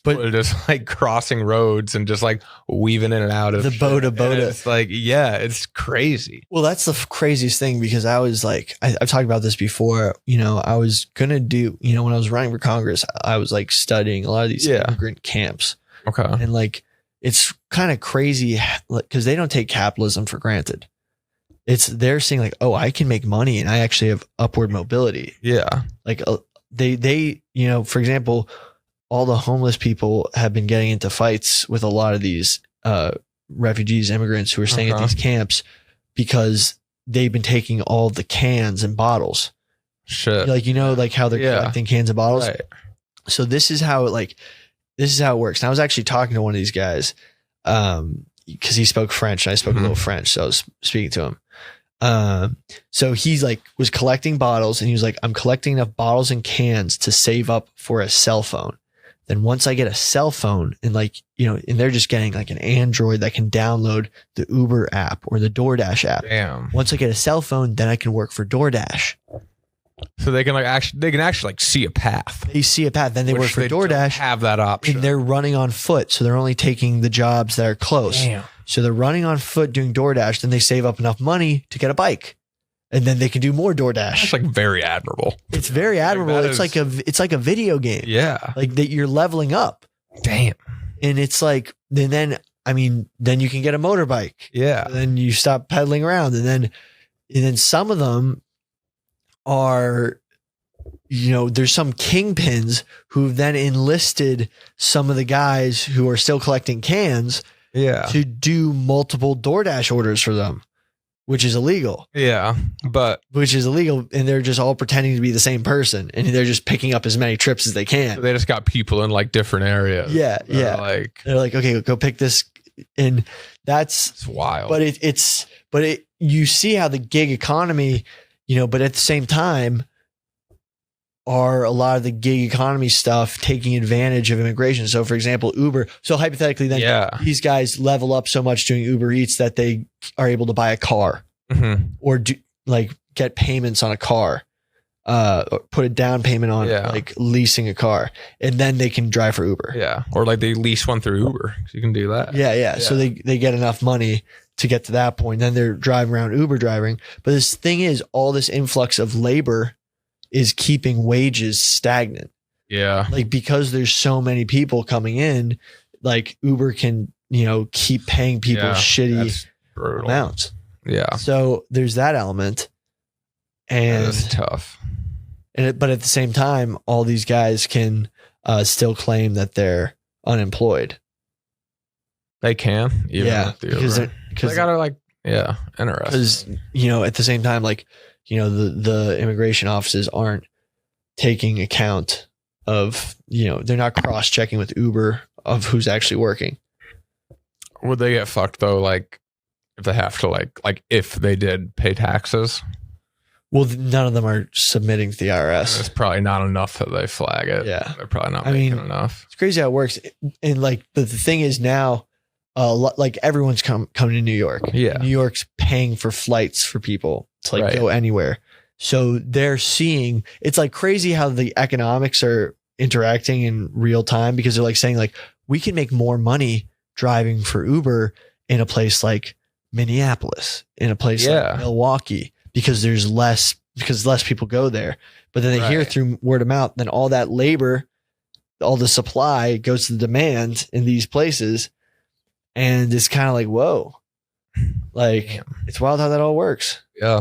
Speaker 4: But they're just like crossing roads and just like weaving in and out of
Speaker 3: the boda.
Speaker 4: It's like, it's crazy.
Speaker 3: Well, that's the craziest thing, because I was like, I've talked about this before. I was gonna do, when I was running for Congress, I was like studying a lot of these immigrant camps.
Speaker 4: Okay.
Speaker 3: And like, it's kind of crazy because they don't take capitalism for granted. They're saying like, oh, I can make money and I actually have upward mobility.
Speaker 4: Yeah.
Speaker 3: Like they, for example, all the homeless people have been getting into fights with a lot of these refugees, immigrants who are staying at these camps because they've been taking all the cans and bottles.
Speaker 4: Shit.
Speaker 3: Like how they're collecting cans and bottles. Right. So this is how it works. And I was actually talking to one of these guys because he spoke French and I spoke a little French. So I was speaking to him. So he's like, was collecting bottles and he was like, I'm collecting enough bottles and cans to save up for a cell phone. Then once I get a cell phone and and they're just getting like an Android that can download the Uber app or the DoorDash app.
Speaker 4: Damn.
Speaker 3: Once I get a cell phone, then I can work for DoorDash.
Speaker 4: So they can actually see a path.
Speaker 3: They see a path. Then they work for DoorDash.
Speaker 4: Have that option.
Speaker 3: And they're running on foot. So they're only taking the jobs that are close.
Speaker 4: Damn.
Speaker 3: So they're running on foot doing DoorDash. Then they save up enough money to get a bike. And then they can do more DoorDash.
Speaker 4: It's like very admirable.
Speaker 3: It's very admirable. It's like a video game.
Speaker 4: Yeah.
Speaker 3: Like that you're leveling up.
Speaker 4: Damn.
Speaker 3: And it's like, then you can get a motorbike.
Speaker 4: Yeah.
Speaker 3: And then you stop pedaling around. And then some of them are, there's some kingpins who've then enlisted some of the guys who are still collecting cans to do multiple DoorDash orders for them. Which is illegal.
Speaker 4: Yeah.
Speaker 3: Which is illegal. And they're just all pretending to be the same person. And they're just picking up as many trips as they can.
Speaker 4: So they just got people in like different areas.
Speaker 3: Yeah.
Speaker 4: They're
Speaker 3: like, okay, go pick this. And it's
Speaker 4: wild.
Speaker 3: But you see how the gig economy, but at the same time, are a lot of the gig economy stuff taking advantage of immigration. So for example, Uber. So hypothetically then these guys level up so much doing Uber Eats that they are able to buy a car or get payments on a car, or put a down payment on like leasing a car, and then they can drive for Uber.
Speaker 4: Yeah. Or like they lease one through Uber. So you can do that.
Speaker 3: Yeah. So they get enough money to get to that point. Then they're driving around Uber driving. But this thing is, all this influx of labor is keeping wages stagnant.
Speaker 4: Yeah.
Speaker 3: Like, because there's so many people coming in, like Uber can, keep paying people shitty amounts.
Speaker 4: Yeah.
Speaker 3: So there's that element. And
Speaker 4: it's tough.
Speaker 3: But at the same time, all these guys can still claim that they're unemployed.
Speaker 4: They can.
Speaker 3: Because
Speaker 4: they gotta interesting.
Speaker 3: Because, at the same time, the immigration offices aren't taking account of, they're not cross-checking with Uber of who's actually working.
Speaker 4: Would they get fucked though? Like if they have to if they did pay taxes?
Speaker 3: Well, none of them are submitting to the IRS.
Speaker 4: It's probably not enough that they flag it.
Speaker 3: Yeah.
Speaker 4: They're probably not making enough.
Speaker 3: It's crazy how it works. And but the thing is now, everyone's coming to New York.
Speaker 4: Yeah.
Speaker 3: New York's paying for flights for people to go anywhere. So they're seeing, it's like crazy how the economics are interacting in real time, because they're saying we can make more money driving for Uber in a place like Minneapolis, in a place like Milwaukee, because less people go there. But then they hear through word of mouth, then all that labor, all the supply goes to the demand in these places. And it's kind of like, whoa, it's wild how that all works.
Speaker 4: Yeah.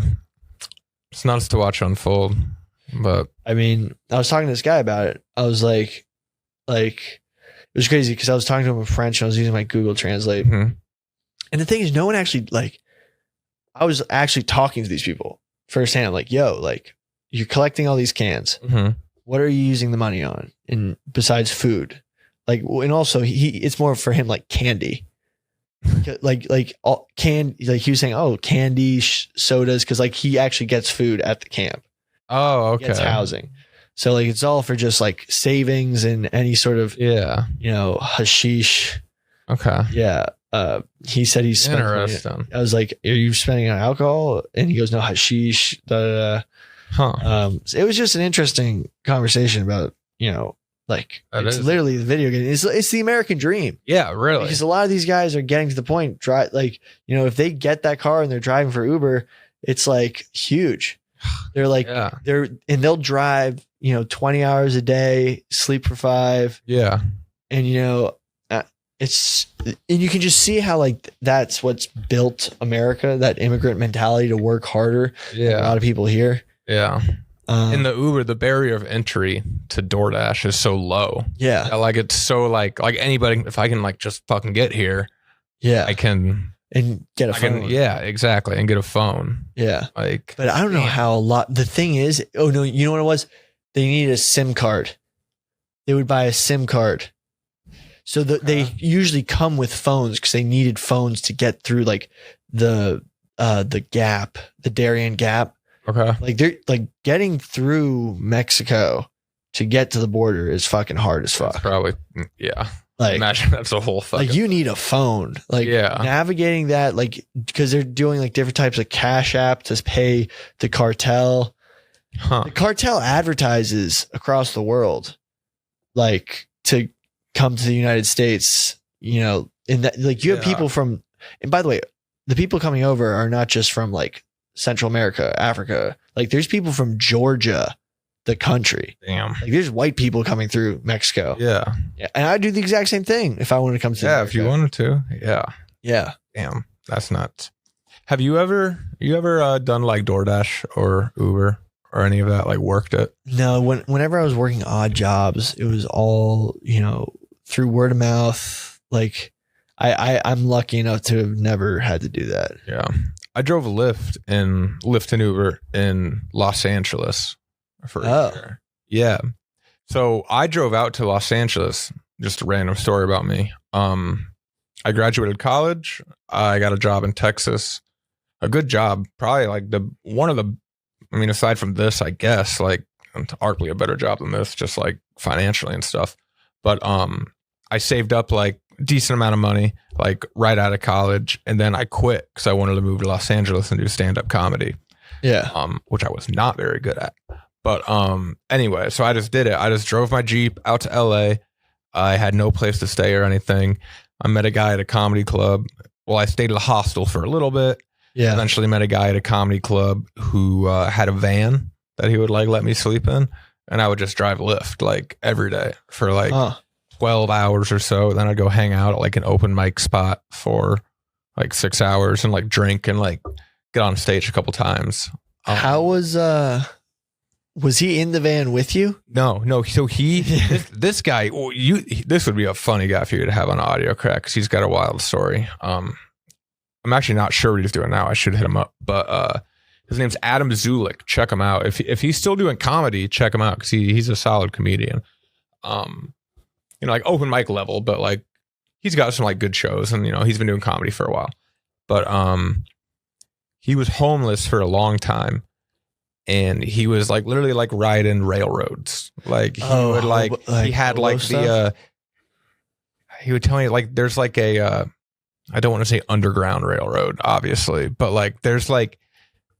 Speaker 4: It's nuts to watch unfold, but
Speaker 3: I was talking to this guy about it. I was like, it was crazy because I was talking to him in French and I was using my Google Translate.
Speaker 4: Mm-hmm.
Speaker 3: And the thing is, no one actually I was actually talking to these people firsthand. I'm like, yo, you're collecting all these cans.
Speaker 4: Mm-hmm.
Speaker 3: What are you using the money on? And besides food, and also it's more for him, candy. All he was saying, candy, sodas, because he actually gets food at the camp.
Speaker 4: Oh, okay.
Speaker 3: He gets housing, so it's all for just savings and any sort of hashish.
Speaker 4: Okay.
Speaker 3: Yeah. He said he's spending.
Speaker 4: Interesting.
Speaker 3: I was like, "Are you spending on alcohol?" And he goes, "No, hashish." So it was just an interesting conversation about, like it's literally the video game. It's the American dream.
Speaker 4: Yeah, really.
Speaker 3: Because a lot of these guys are getting to the point, if they get that car and they're driving for Uber, it's like huge. They're like, they'll drive, 20 hours a day, sleep for 5.
Speaker 4: Yeah.
Speaker 3: And, and you can just see how like that's what's built America, that immigrant mentality to work harder.
Speaker 4: Yeah.
Speaker 3: A lot of people here.
Speaker 4: Yeah. In the Uber, the barrier of entry to DoorDash is so low.
Speaker 3: Yeah.
Speaker 4: Like it's so like anybody, if I can like just fucking get here, I can.
Speaker 3: And get a phone.
Speaker 4: Yeah, exactly. And get a phone.
Speaker 3: Yeah.
Speaker 4: But
Speaker 3: I don't know how the thing is, you know what it was? They needed a SIM card. They would buy a SIM card. So they usually come with phones because they needed phones to get through like the gap, the Darien Gap.
Speaker 4: Okay.
Speaker 3: Like they're like getting through Mexico to get to the border is fucking hard as fuck.
Speaker 4: That's probably, yeah.
Speaker 3: Like,
Speaker 4: imagine that's a whole fucking.
Speaker 3: Like you need a phone. Like navigating that, like because they're doing like different types of cash app to pay the cartel. The cartel advertises across the world, like to come to the United States. In that, like you have people from, and by the way, the people coming over are not just from like Central America, Africa. Like there's people from Georgia, the country.
Speaker 4: Damn.
Speaker 3: Like there's white people coming through Mexico.
Speaker 4: Yeah.
Speaker 3: And I'd do the exact same thing if I wanted to come to America.
Speaker 4: If you wanted to. Yeah.
Speaker 3: Yeah.
Speaker 4: Damn. That's nuts. Have you ever done like DoorDash or Uber or any of that, like worked it?
Speaker 3: No, whenever I was working odd jobs, it was all, through word of mouth. Like I'm lucky enough to have never had to do that.
Speaker 4: Yeah. I drove Lyft and Uber in Los Angeles for a year. Yeah. So I drove out to Los Angeles. Just a random story about me. I graduated college. I got a job in Texas. A good job. Probably like aside from this, I guess, like arguably a better job than this, just like financially and stuff. But I saved up like a decent amount of money, like right out of college. And then I quit because I wanted to move to Los Angeles and do stand-up comedy.
Speaker 3: Yeah.
Speaker 4: Which I was not very good at. But anyway, so I just did it. I just drove my Jeep out to LA. I had no place to stay or anything. I met a guy at a comedy club. Well, I stayed at a hostel for a little bit. Yeah. Eventually met a guy at a comedy club who had a van that he would like let me sleep in. And I would just drive Lyft like every day for like 12 hours or so. Then I'd go hang out at like an open mic spot for like 6 hours and like drink and like get on stage a couple times.
Speaker 3: How was he in the van with you?
Speaker 4: No. So this guy, this would be a funny guy for you to have on audio crack because he's got a wild story. I'm actually not sure what he's doing now. I should hit him up, but his name's Adam Zulik. Check him out. If he's still doing comedy, check him out because he's a solid comedian. Like open mic level, but like he's got some like good shows, and he's been doing comedy for a while. But he was homeless for a long time. And he was like literally like riding railroads. Like he would he had like he would tell me like there's like a I don't want to say underground railroad, obviously, but like there's kind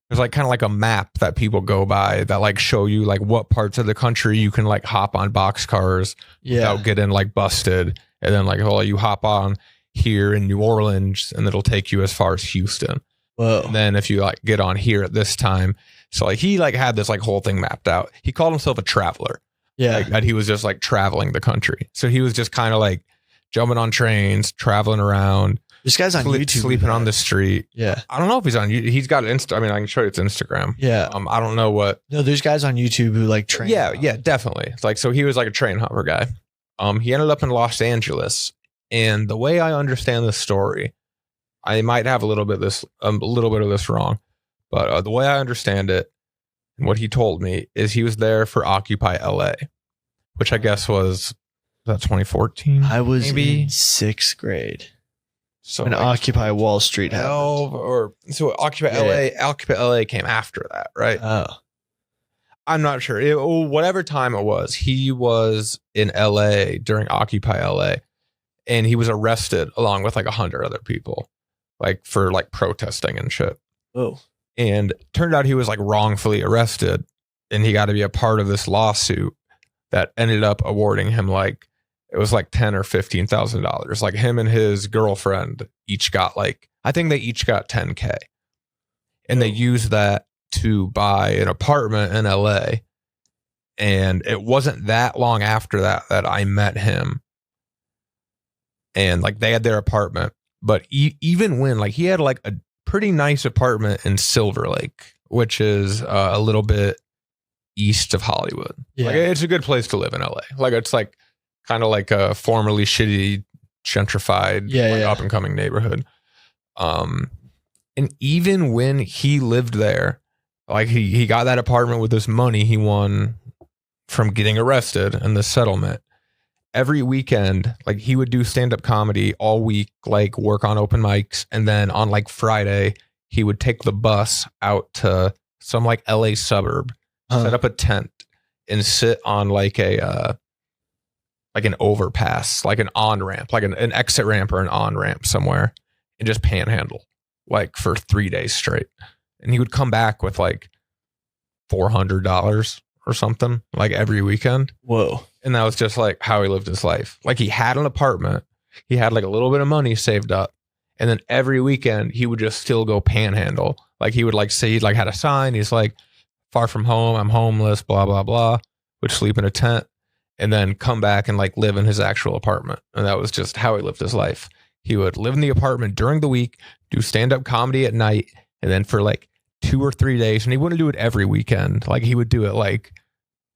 Speaker 4: of like a map that people go by that like show you like what parts of the country you can like hop on boxcars without getting like busted. And then like, you hop on here in New Orleans and it'll take you as far as Houston. Whoa. And then if you like get on here at this time. So like he like had this like whole thing mapped out. He called himself a traveler. Yeah. Like, that he was just like traveling the country. So he was just kind of like jumping on trains, traveling around.
Speaker 3: This guy's on YouTube.
Speaker 4: Sleeping on the street.
Speaker 3: Yeah.
Speaker 4: I don't know if he's on YouTube. He's got I mean, I can show you it's Instagram.
Speaker 3: Yeah.
Speaker 4: I don't know what.
Speaker 3: No, there's guys on YouTube who like train.
Speaker 4: Yeah, definitely. It's like, so he was like a train hopper guy. He ended up in Los Angeles. And the way I understand this story, I might have a little bit of this wrong. But the way I understand it, and what he told me, is he was there for Occupy LA, which I guess was that 2014?
Speaker 3: I was in 6th grade. So when Occupy Wall Street happened.
Speaker 4: Occupy LA came after that, right?
Speaker 3: Oh.
Speaker 4: I'm not sure. Whatever time it was, he was in LA during Occupy LA, and he was arrested along with like 100 other people, like for like protesting and shit.
Speaker 3: Oh.
Speaker 4: And turned out he was like wrongfully arrested, and he got to be a part of this lawsuit that ended up awarding him like, it was like $10,000 or $15,000. Like him and his girlfriend each got like, I think they each got $10K, and they used that to buy an apartment in LA. And it wasn't that long after that I met him, and like they had their apartment. But even when like he had like a pretty nice apartment in Silver Lake, which is a little bit east of Hollywood. Yeah. Like it's a good place to live in LA. Like it's like kind of like a formerly shitty, gentrified, up and coming neighborhood. And even when he lived there, like he got that apartment with this money he won from getting arrested and the settlement. Every weekend, like he would do stand-up comedy all week, like work on open mics. And then on like Friday, he would take the bus out to some like LA suburb, set up a tent and sit on like an overpass, like an on-ramp, like an exit ramp or an on-ramp somewhere, and just panhandle like for 3 days straight. And he would come back with like $400 or something, like every weekend.
Speaker 3: Whoa.
Speaker 4: And that was just like how he lived his life. Like he had an apartment, he had like a little bit of money saved up, and then every weekend he would just still go panhandle. Like he would like say, he like had a sign, he's like, far from home, I'm homeless, blah blah blah, would sleep in a tent, and then come back and like live in his actual apartment. And that was just how he lived his life. He would live in the apartment during the week, do stand-up comedy at night, and then for like 2 or 3 days, and he wouldn't do it every weekend. Like he would do it like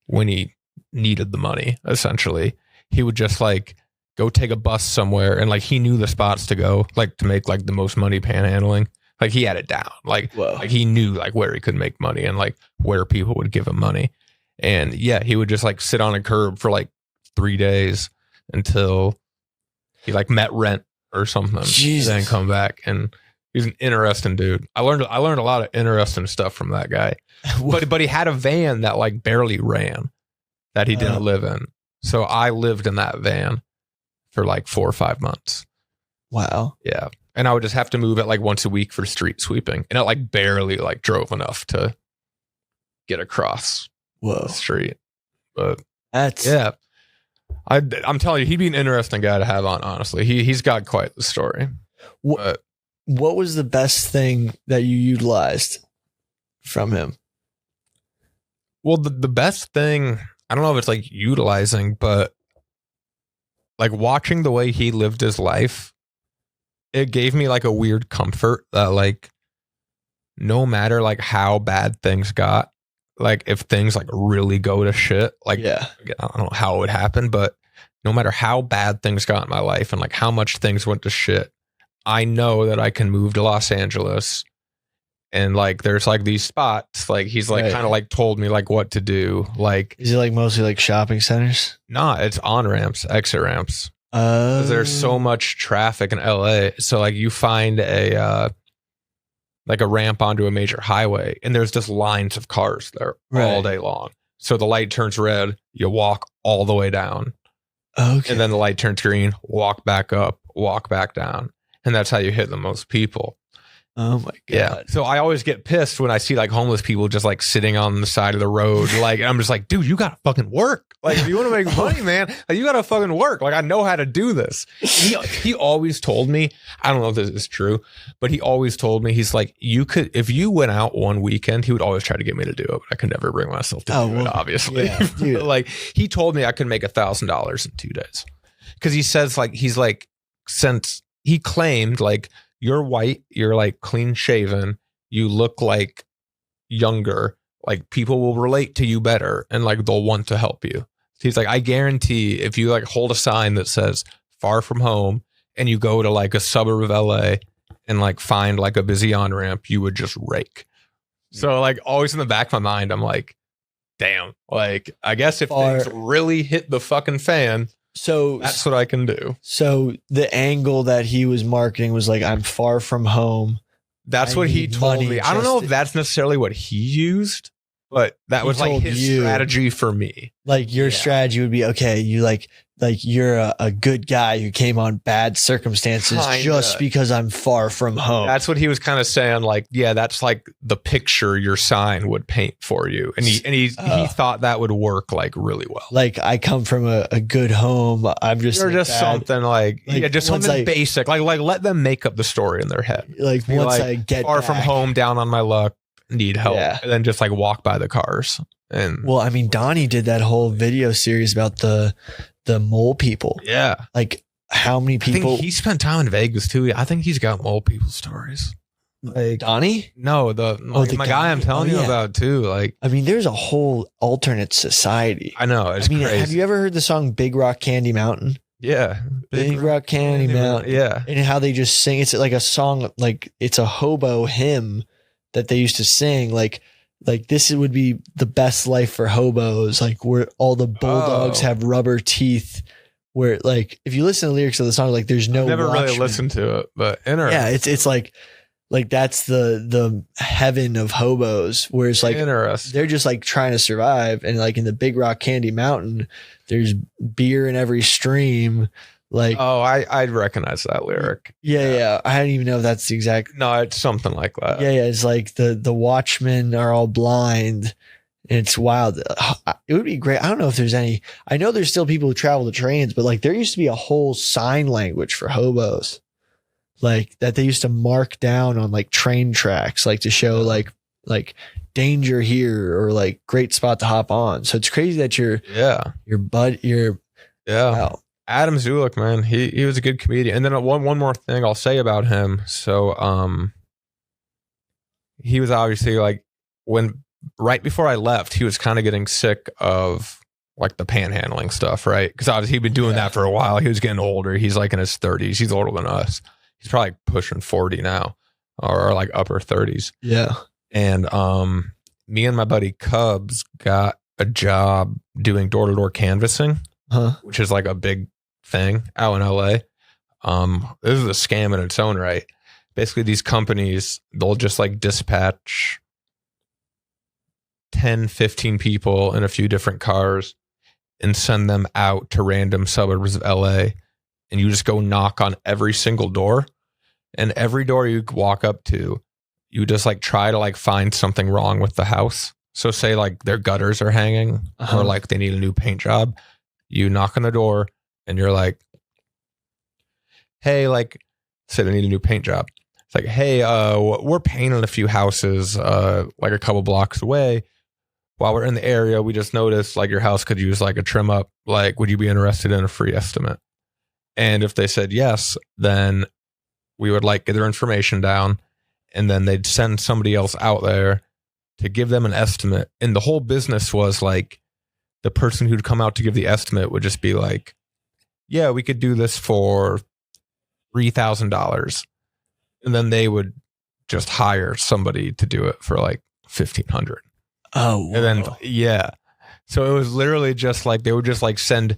Speaker 4: when he needed the money, essentially. He would just like go take a bus somewhere, and like he knew the spots to go, like to make like the most money panhandling. Like he had it down. Like he knew like where he could make money and like where people would give him money. And yeah, he would just like sit on a curb for like 3 days until he like met rent or something. Jesus. Then come back. And he's an interesting dude. I learned a lot of interesting stuff from that guy. but he had a van that like barely ran, that he didn't live in. So I lived in that van for like 4 or 5 months.
Speaker 3: Wow.
Speaker 4: Yeah. And I would just have to move it like once a week for street sweeping. And it like barely like drove enough to get across the street. But
Speaker 3: that's,
Speaker 4: yeah. I'm telling you, he'd be an interesting guy to have on, honestly. He's got quite the story.
Speaker 3: What was the best thing that you utilized from him?
Speaker 4: Well, the best thing, I don't know if it's like utilizing, but like watching the way he lived his life, it gave me like a weird comfort that like no matter like how bad things got, like if things like really go to shit, like I don't know how it would happen, but no matter how bad things got in my life and like how much things went to shit, I know that I can move to Los Angeles. And like there's like these spots, like he's like kind of like told me like what to do. Like,
Speaker 3: is it like mostly like shopping centers?
Speaker 4: Nah, it's on ramps, exit ramps. There's so much traffic in LA. So like you find a like a ramp onto a major highway, and there's just lines of cars there all day long. So the light turns red, you walk all the way down. Okay. And then the light turns green, walk back up, walk back down. And that's how you hit the most people.
Speaker 3: Oh my God.
Speaker 4: Yeah. So I always get pissed when I see like homeless people just like sitting on the side of the road. Like, I'm just like, dude, you got to fucking work. Like, if you want to make money, man, like, you got to fucking work. Like, I know how to do this. He always told me, I don't know if this is true, but he always told me, he's like, you could, if you went out one weekend, he would always try to get me to do it. But I could never bring myself to do it, obviously. Yeah, like, he told me I could make $1,000 in 2 days. Cause he says like, he's like, since he claimed like, you're white, you're like clean shaven, you look like younger, like people will relate to you better and like they'll want to help you. He's like, I guarantee if you like hold a sign that says far from home and you go to like a suburb of LA and like find like a busy on ramp, you would just rake. So like always in the back of my mind, I'm like, damn, like I guess if things really hit the fucking fan, so that's what I can do. So the angle that he was marketing was like, I'm far from home. That's what he told me. I don't know if that's necessarily what he used, but that was like his strategy for me. Like your strategy would be, okay, you like
Speaker 3: like you're a good guy who came on bad circumstances just because I'm far from home.
Speaker 4: That's what he was kind of saying. Like, yeah, that's like the picture your sign would paint for you. And he thought that would work like really well.
Speaker 3: Like I come from a good home. I'm just
Speaker 4: You're
Speaker 3: like
Speaker 4: just something like yeah, just something basic. Like let them make up the story in their head.
Speaker 3: Like once I get
Speaker 4: far from home, down on my luck, need help, and then just like walk by the cars. And
Speaker 3: well, I mean, Donnie did that whole video series about the mole people.
Speaker 4: Yeah.
Speaker 3: Like how many people?
Speaker 4: I think he spent time in Vegas too. I think he's got mole people stories.
Speaker 3: Like Donnie?
Speaker 4: No, my guy I'm telling you about too. Like,
Speaker 3: I mean, there's a whole alternate society.
Speaker 4: I know. It's crazy.
Speaker 3: Have you ever heard the song Big Rock Candy Mountain?
Speaker 4: Yeah.
Speaker 3: Big Rock Candy Mountain.
Speaker 4: Yeah.
Speaker 3: And how they just sing. It's like a song, like it's a hobo hymn that they used to sing. Like this would be the best life for hobos. Like where all the bulldogs have rubber teeth. Where like if you listen to the lyrics of the song, like there's no.
Speaker 4: I've never really listened to it, but interesting.
Speaker 3: Yeah, it's like that's the heaven of hobos. Where it's like they're just like trying to survive, and like in the Big Rock Candy Mountain, there's beer in every stream. Like
Speaker 4: I'd recognize that lyric.
Speaker 3: Yeah. I don't even know if that's the exact.
Speaker 4: No, it's something like that.
Speaker 3: Yeah. It's like the watchmen are all blind. And it's wild. It would be great. I don't know if there's any. I know there's still people who travel the trains, but like there used to be a whole sign language for hobos, like that they used to mark down on like train tracks, like to show like danger here or like great spot to hop on. So it's crazy that your bud. Wow.
Speaker 4: Adam Zulik, man, he was a good comedian. And then one more thing I'll say about him. So he was obviously like right before I left, he was kind of getting sick of like the panhandling stuff, right? Because obviously he'd been doing that for a while. He was getting older. He's like in his 30s. He's older than us. He's probably pushing 40 now, or like upper 30s.
Speaker 3: Yeah.
Speaker 4: And me and my buddy Cubs got a job doing door-to-door canvassing, which is like a big thing out in LA. This is a scam in its own right. Basically, these companies, they'll just like dispatch 10, 15 people in a few different cars and send them out to random suburbs of LA. And you just go knock on every single door. And every door you walk up to, you just like try to like find something wrong with the house. So say like their gutters are hanging or like they need a new paint job. You knock on the door and you're like, hey, like, say they need a new paint job. It's like, hey, we're painting a few houses like a couple blocks away. While we're in the area, we just noticed like your house could use like a trim up. Like, would you be interested in a free estimate? And if they said yes, then we would like get their information down and then they'd send somebody else out there to give them an estimate. And the whole business was like the person who'd come out to give the estimate would just be like, yeah, we could do this for $3,000. And then they would just hire somebody to do it for like $1,500.
Speaker 3: Oh, wow.
Speaker 4: And then, so it was literally just like, they would just like send,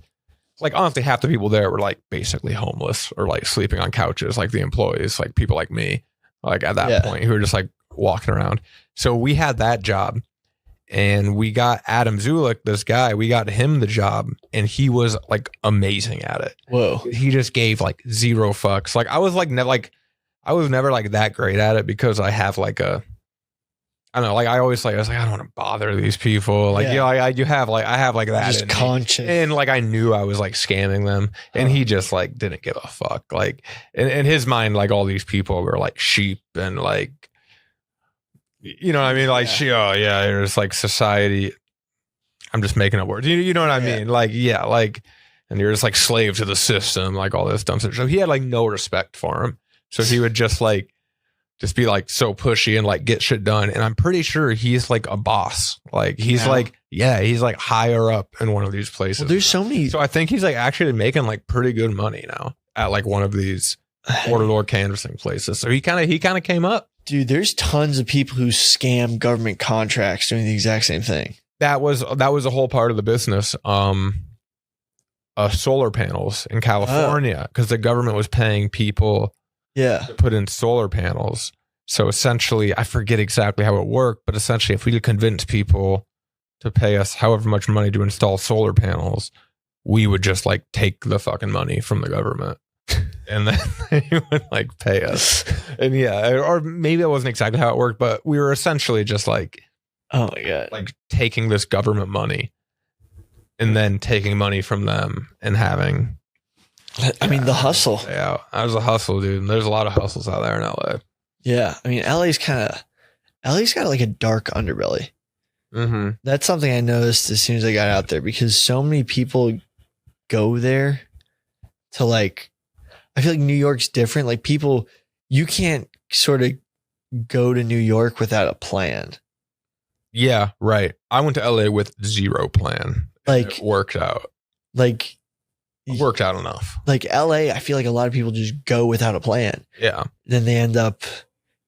Speaker 4: like honestly, half the people there were like basically homeless or like sleeping on couches, like the employees, like people like me, like at that point who were just like walking around. So we had that job and we got Adam Zulik, this guy, we got him the job and he was like amazing at it.
Speaker 3: Whoa.
Speaker 4: He just gave like zero fucks. Like I was like, I was never like that great at it because I have like I don't know, like I was like, I don't want to bother these people. Like, I have like that.
Speaker 3: Just conscious.
Speaker 4: And like, I knew I was like scamming them and he just like didn't give a fuck. Like in his mind, like all these people were like sheep and like, you know what I mean? Like, there's like society. I'm just making up words. You know what I mean? Like, and you're just like slave to the system, like all this dumb stuff. So he had like no respect for him. So he would just be like so pushy and like get shit done. And I'm pretty sure he's like a boss. Like he's he's like higher up in one of these places.
Speaker 3: Well, there's so many.
Speaker 4: So I think he's like actually making like pretty good money now at like one of these door-to-door canvassing places. So he kind of came up.
Speaker 3: Dude, there's tons of people who scam government contracts doing the exact same thing.
Speaker 4: That was a whole part of the business. Solar panels in California because the government was paying people to put in solar panels. So essentially, I forget exactly how it worked, but essentially if we could convince people to pay us however much money to install solar panels, we would just like take the fucking money from the government and then they would like pay us. And yeah, or maybe that wasn't exactly how it worked, but we were essentially just like,
Speaker 3: oh my God,
Speaker 4: like taking this government money and then taking money from them and having.
Speaker 3: I mean, the hustle.
Speaker 4: Yeah, that was a hustle, dude. There's a lot of hustles out there in LA.
Speaker 3: Yeah. I mean, LA's got like a dark underbelly.
Speaker 4: Mm-hmm.
Speaker 3: That's something I noticed as soon as I got out there because so many people go there to like, I feel like New York's different. Like people, you can't sort of go to New York without a plan.
Speaker 4: Yeah, right. I went to LA with zero plan.
Speaker 3: Like
Speaker 4: it worked out.
Speaker 3: Like
Speaker 4: it worked out enough.
Speaker 3: Like LA, I feel like a lot of people just go without a plan.
Speaker 4: Yeah.
Speaker 3: Then they end up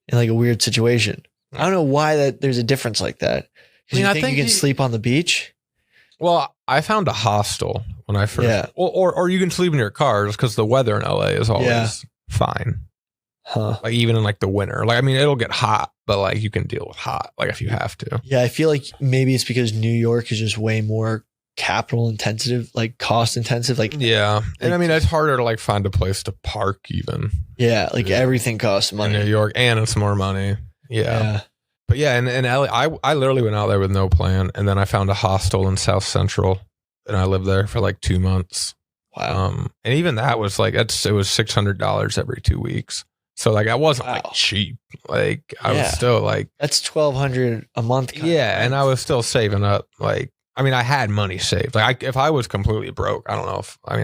Speaker 3: in like a weird situation. I don't know why there's a difference like that. I mean, I think you can sleep on the beach.
Speaker 4: Well, I found a hostel when I first, or you can sleep in your car just because the weather in LA is always fine.
Speaker 3: Huh.
Speaker 4: Like even in like the winter, like I mean, it'll get hot, but like you can deal with hot, like if you have to.
Speaker 3: Yeah, I feel like maybe it's because New York is just way more capital intensive, like cost intensive. Like
Speaker 4: yeah, and I mean it's harder to like find a place to park even.
Speaker 3: Yeah, like everything costs money
Speaker 4: in New York, and it's more money. Yeah. But yeah, in LA, I literally went out there with no plan, and then I found a hostel in South Central, and I lived there for like 2 months.
Speaker 3: Wow.
Speaker 4: And even that was like it was $600 every 2 weeks. So like I wasn't like cheap. Like I was still like
Speaker 3: that's $1,200 a month.
Speaker 4: And I was still saving up. Like I mean, I had money saved. Like if I was completely broke, I don't know if I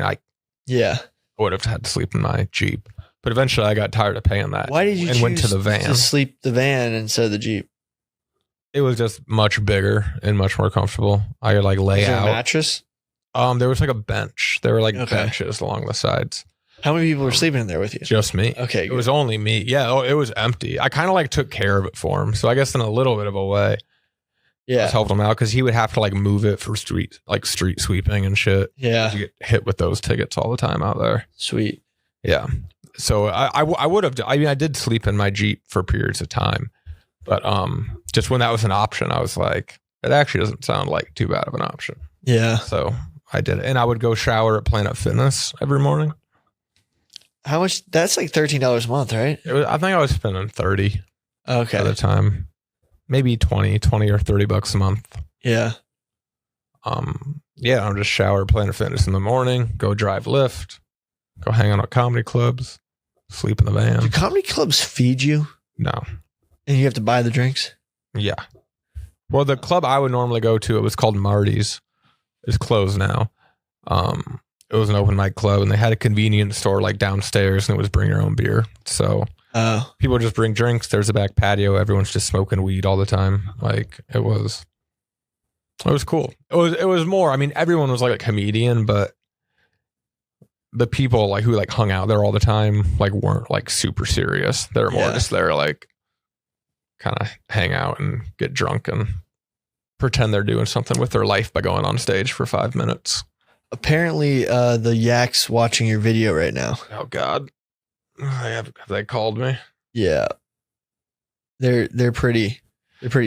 Speaker 4: would have had to sleep in my Jeep. But eventually, I got tired of paying that.
Speaker 3: Why did you
Speaker 4: and went to the van
Speaker 3: to sleep the van instead of the Jeep?
Speaker 4: It was just much bigger and much more comfortable. I could like lay out
Speaker 3: a mattress.
Speaker 4: There was like a bench. There were like benches along the sides.
Speaker 3: How many people were sleeping in there with you?
Speaker 4: Just me.
Speaker 3: Okay,
Speaker 4: it was only me. Yeah, it was empty. I kind of like took care of it for him. So I guess in a little bit of a way, I was helping him out because he would have to like move it for street sweeping and shit.
Speaker 3: Yeah,
Speaker 4: you get hit with those tickets all the time out there.
Speaker 3: Sweet.
Speaker 4: Yeah. So I would have. I mean, I did sleep in my Jeep for periods of time, but just when that was an option, I was like, it actually doesn't sound like too bad of an option.
Speaker 3: Yeah.
Speaker 4: So I did it, and I would go shower at Planet Fitness every morning.
Speaker 3: How much? That's like $13 a month, right?
Speaker 4: I think I was spending 30.
Speaker 3: Okay.
Speaker 4: At the time, maybe 20 or $30 a month.
Speaker 3: Yeah.
Speaker 4: Yeah. I'll just shower at Planet Fitness in the morning. Go drive Lyft. Go hang out at comedy clubs. Sleep in the van.
Speaker 3: Do comedy clubs feed you?
Speaker 4: No.
Speaker 3: And you have to buy the drinks?
Speaker 4: Yeah. Well, the club I would normally go to, it was called Marty's. It's closed now. It was an open mic club, and they had a convenience store like downstairs, and it was bring your own beer. So people just bring drinks. There's a back patio. Everyone's just smoking weed all the time. Like it was cool. It was more. I mean, everyone was like a comedian, but the people like who like hung out there all the time like weren't like super serious. They're more just there like kind of hang out and get drunk and pretend they're doing something with their life by going on stage for 5 minutes. Apparently,
Speaker 3: the Yak's watching your video right now.
Speaker 4: Oh God, have they called me?
Speaker 3: Yeah, they're pretty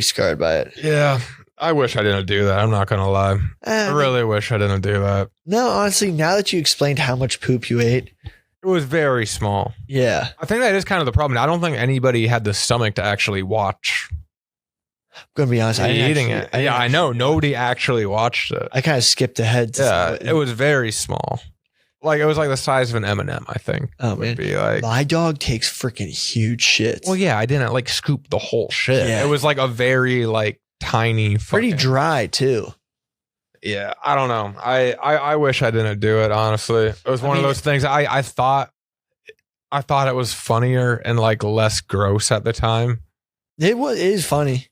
Speaker 3: scarred by it.
Speaker 4: Yeah, I wish I didn't do that. I'm not gonna lie. I really wish I didn't do that.
Speaker 3: No, honestly, now that you explained how much poop you ate,
Speaker 4: it was very small.
Speaker 3: Yeah,
Speaker 4: I think that is kind of the problem. I don't think anybody had the stomach to actually watch.
Speaker 3: I'm gonna be honest,
Speaker 4: I know nobody actually watched it.
Speaker 3: I kind of skipped ahead.
Speaker 4: It was very small. Like it was like the size of an M&M, I think.
Speaker 3: Oh man, be like, my dog takes freaking huge shits.
Speaker 4: Well, yeah, I didn't like scoop the whole shit.
Speaker 3: Yeah.
Speaker 4: It was like a very like tiny,
Speaker 3: pretty dry too.
Speaker 4: Yeah, I don't know. I wish I didn't do it. Honestly, it was one of those things. I thought it was funnier and like less gross at the time.
Speaker 3: It is funny.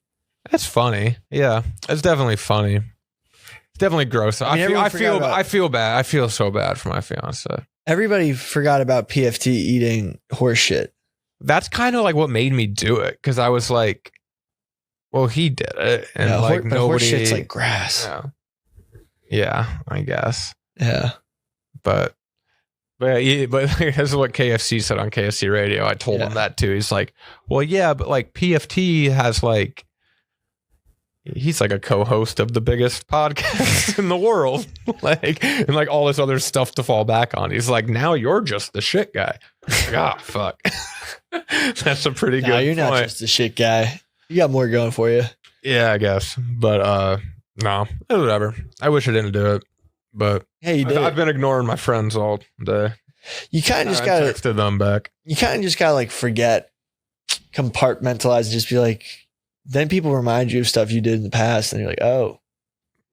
Speaker 4: It's funny. Yeah, it's definitely funny. It's definitely gross. I feel bad. I feel so bad for my fiance.
Speaker 3: Everybody forgot about PFT eating horse shit.
Speaker 4: That's kind of like what made me do it because I was like, well, he did it, and like nobody.
Speaker 3: Horse shit's like grass.
Speaker 4: Yeah, I guess.
Speaker 3: Yeah,
Speaker 4: but this is what KFC said on KFC radio. I told him that too. He's like, well, yeah, but like PFT has like he's like a co-host of the biggest podcast in the world, like, and like all this other stuff to fall back on. He's like, now you're just the shit guy. Like, oh fuck. That's a pretty good
Speaker 3: you're
Speaker 4: point.
Speaker 3: not just the shit guy. You got more going for you.
Speaker 4: Yeah, I guess. But no, whatever. I wish I didn't do it. But
Speaker 3: Hey, you did.
Speaker 4: I've been ignoring my friends all day.
Speaker 3: You kind of just
Speaker 4: I
Speaker 3: gotta
Speaker 4: texted them back.
Speaker 3: you kind of just gotta like forget, compartmentalize, and just be like, then people remind you of stuff you did in the past, and you're like, oh,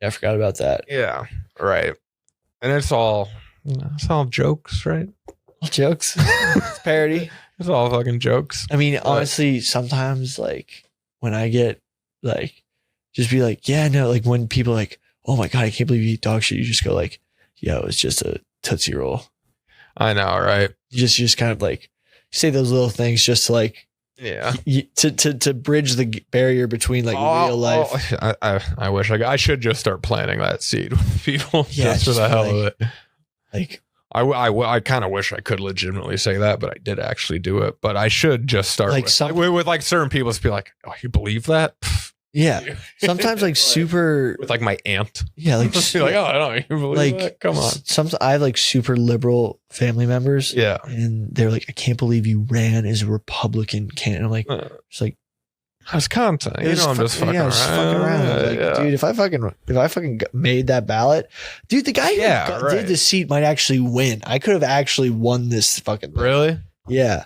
Speaker 3: yeah, I forgot about that.
Speaker 4: Yeah, right. And it's all jokes, right?
Speaker 3: Jokes. It's parody.
Speaker 4: It's all fucking jokes.
Speaker 3: I mean, honestly, sometimes like when I get like, just be like, yeah, no, like when people are like, oh my God, I can't believe you eat dog shit. You just go like, yo, it's just a Tootsie Roll.
Speaker 4: I know, right?
Speaker 3: You just kind of like say those little things just to like,
Speaker 4: Yeah.
Speaker 3: To bridge the barrier between like real life.
Speaker 4: I wish I should just start planting that seed with people just for the hell of it.
Speaker 3: Like,
Speaker 4: I kind of wish I could legitimately say that, but I did actually do it. But I should just start
Speaker 3: like
Speaker 4: with like certain people to be like, oh, you believe that?
Speaker 3: Yeah. Sometimes like super
Speaker 4: with like my aunt.
Speaker 3: Yeah, like
Speaker 4: just be like, oh, I don't you believe
Speaker 3: like
Speaker 4: that? Come on.
Speaker 3: Sometimes I have like super liberal family members.
Speaker 4: Yeah.
Speaker 3: And they're like, I can't believe you ran as a Republican candidate. I'm like, it's like
Speaker 4: that's content. I'm just fucking around.
Speaker 3: Like, dude, if I fucking made that ballot, dude, the guy who did the seat might actually win. I could have actually won this fucking thing.
Speaker 4: Really?
Speaker 3: Yeah.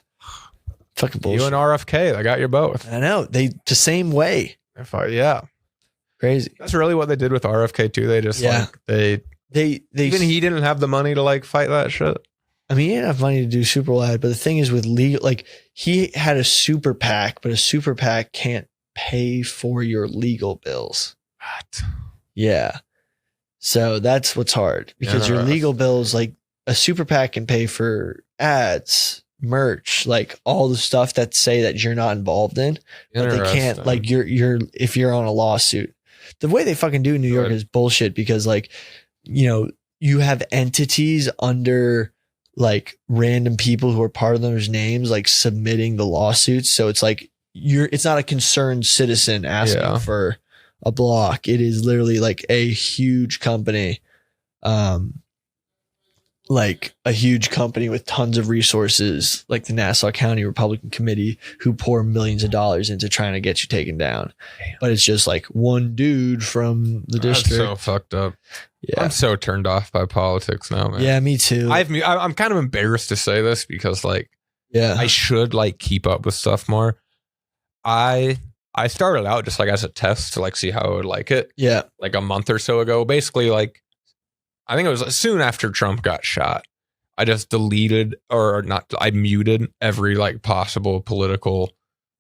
Speaker 3: Fucking bullshit.
Speaker 4: You and RFK, I got you both.
Speaker 3: I know. They the same way.
Speaker 4: Yeah.
Speaker 3: Crazy.
Speaker 4: That's really what they did with RFK too. They just like they even he didn't have the money to like fight that shit.
Speaker 3: I mean, he didn't have money to do Super Bowl ad, but the thing is with legal, like he had a super PAC, but a super PAC can't pay for your legal bills.
Speaker 4: What?
Speaker 3: Yeah. So that's what's hard because your legal bills, like a super PAC can pay for ads, merch, like all the stuff that say that you're not involved in, but they can't, like you're if you're on a lawsuit. The way they fucking do in New York is bullshit because like, you know, you have entities under like random people who are part of those names, like submitting the lawsuits. So it's like it's not a concerned citizen asking for a block. It is literally like a huge company, like a huge company with tons of resources, like the Nassau County Republican Committee, who pour millions of dollars into trying to get you taken down. Damn. But it's just like one dude from the district.
Speaker 4: That's so fucked up. Yeah, I'm so turned off by politics now, man.
Speaker 3: Yeah, me too.
Speaker 4: I'm kind of embarrassed to say this because like, I should like keep up with stuff more. I started out just like as a test to like see how I would like it. Yeah, like a month or so ago, basically like. I think it was soon after Trump got shot. I just deleted I muted every like possible political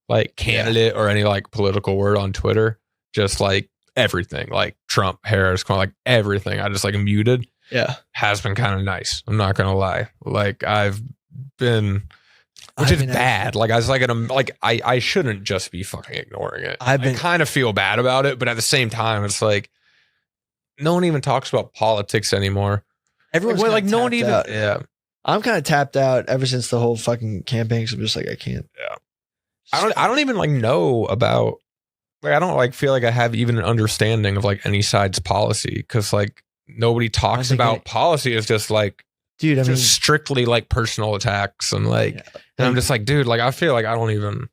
Speaker 4: like candidate or any like political word on Twitter. Just like everything, like Trump, Harris, like everything. I just like muted. Yeah. Has been kind of nice. I'm not going to lie. Like I've been, which is bad. Like I was like, I shouldn't just be fucking ignoring it. I kind of feel bad about it, but at the same time, it's like, no one even talks about politics anymore. Everyone's like no one even. Yeah,
Speaker 3: I'm kind of tapped out ever since the whole fucking campaign. So I'm just like I can't.
Speaker 4: Yeah, I don't even like know about. Like I don't like feel like I have even an understanding of like any side's policy because like nobody talks about policy. It's just like, dude, I mean, strictly like personal attacks and like, and I'm just like, dude, like I feel like I don't even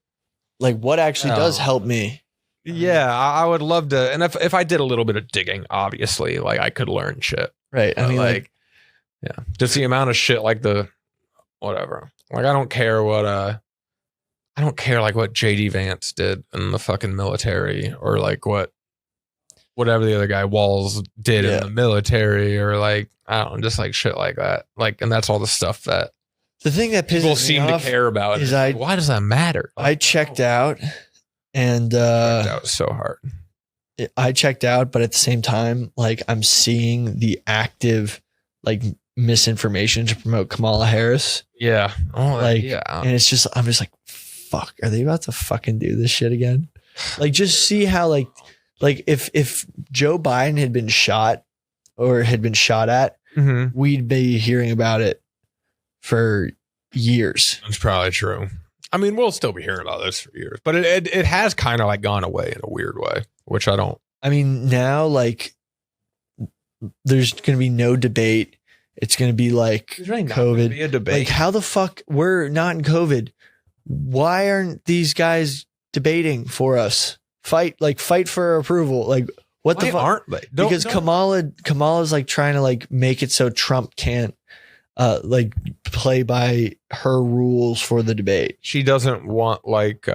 Speaker 3: like what actually does help me.
Speaker 4: Yeah, I would love to. And if I did a little bit of digging, obviously, like I could learn shit.
Speaker 3: Right. I mean, like,
Speaker 4: yeah, just the amount of shit like whatever. Like, I don't care like what JD Vance did in the fucking military or like whatever the other guy Walls did in the military or like, I don't know, just like shit like that. Like, and that's all the stuff that
Speaker 3: the thing that pisses
Speaker 4: people seem to care about
Speaker 3: is
Speaker 4: why does that matter?
Speaker 3: I checked out. And
Speaker 4: that was so hard.
Speaker 3: I checked out, but at the same time, like I'm seeing the active like misinformation to promote Kamala Harris. Yeah. Oh, like, and it's just, I'm just like, fuck, are they about to fucking do this shit again? Like, just see how like if Joe Biden had been shot or had been shot at, we'd be hearing about it for years.
Speaker 4: That's probably true. I mean, we'll still be hearing about this for years, but it has kind of like gone away in a weird way, which I don't.
Speaker 3: I mean, now like there's going to be no debate. It's going to be like COVID.
Speaker 4: Be a debate.
Speaker 3: Like how the fuck we're not in COVID? Why aren't these guys debating for us? Fight for approval. Like what
Speaker 4: Why
Speaker 3: the fuck?
Speaker 4: aren't they?
Speaker 3: Because Kamala's like trying to like make it so Trump can't like play by her rules for the debate.
Speaker 4: She doesn't want like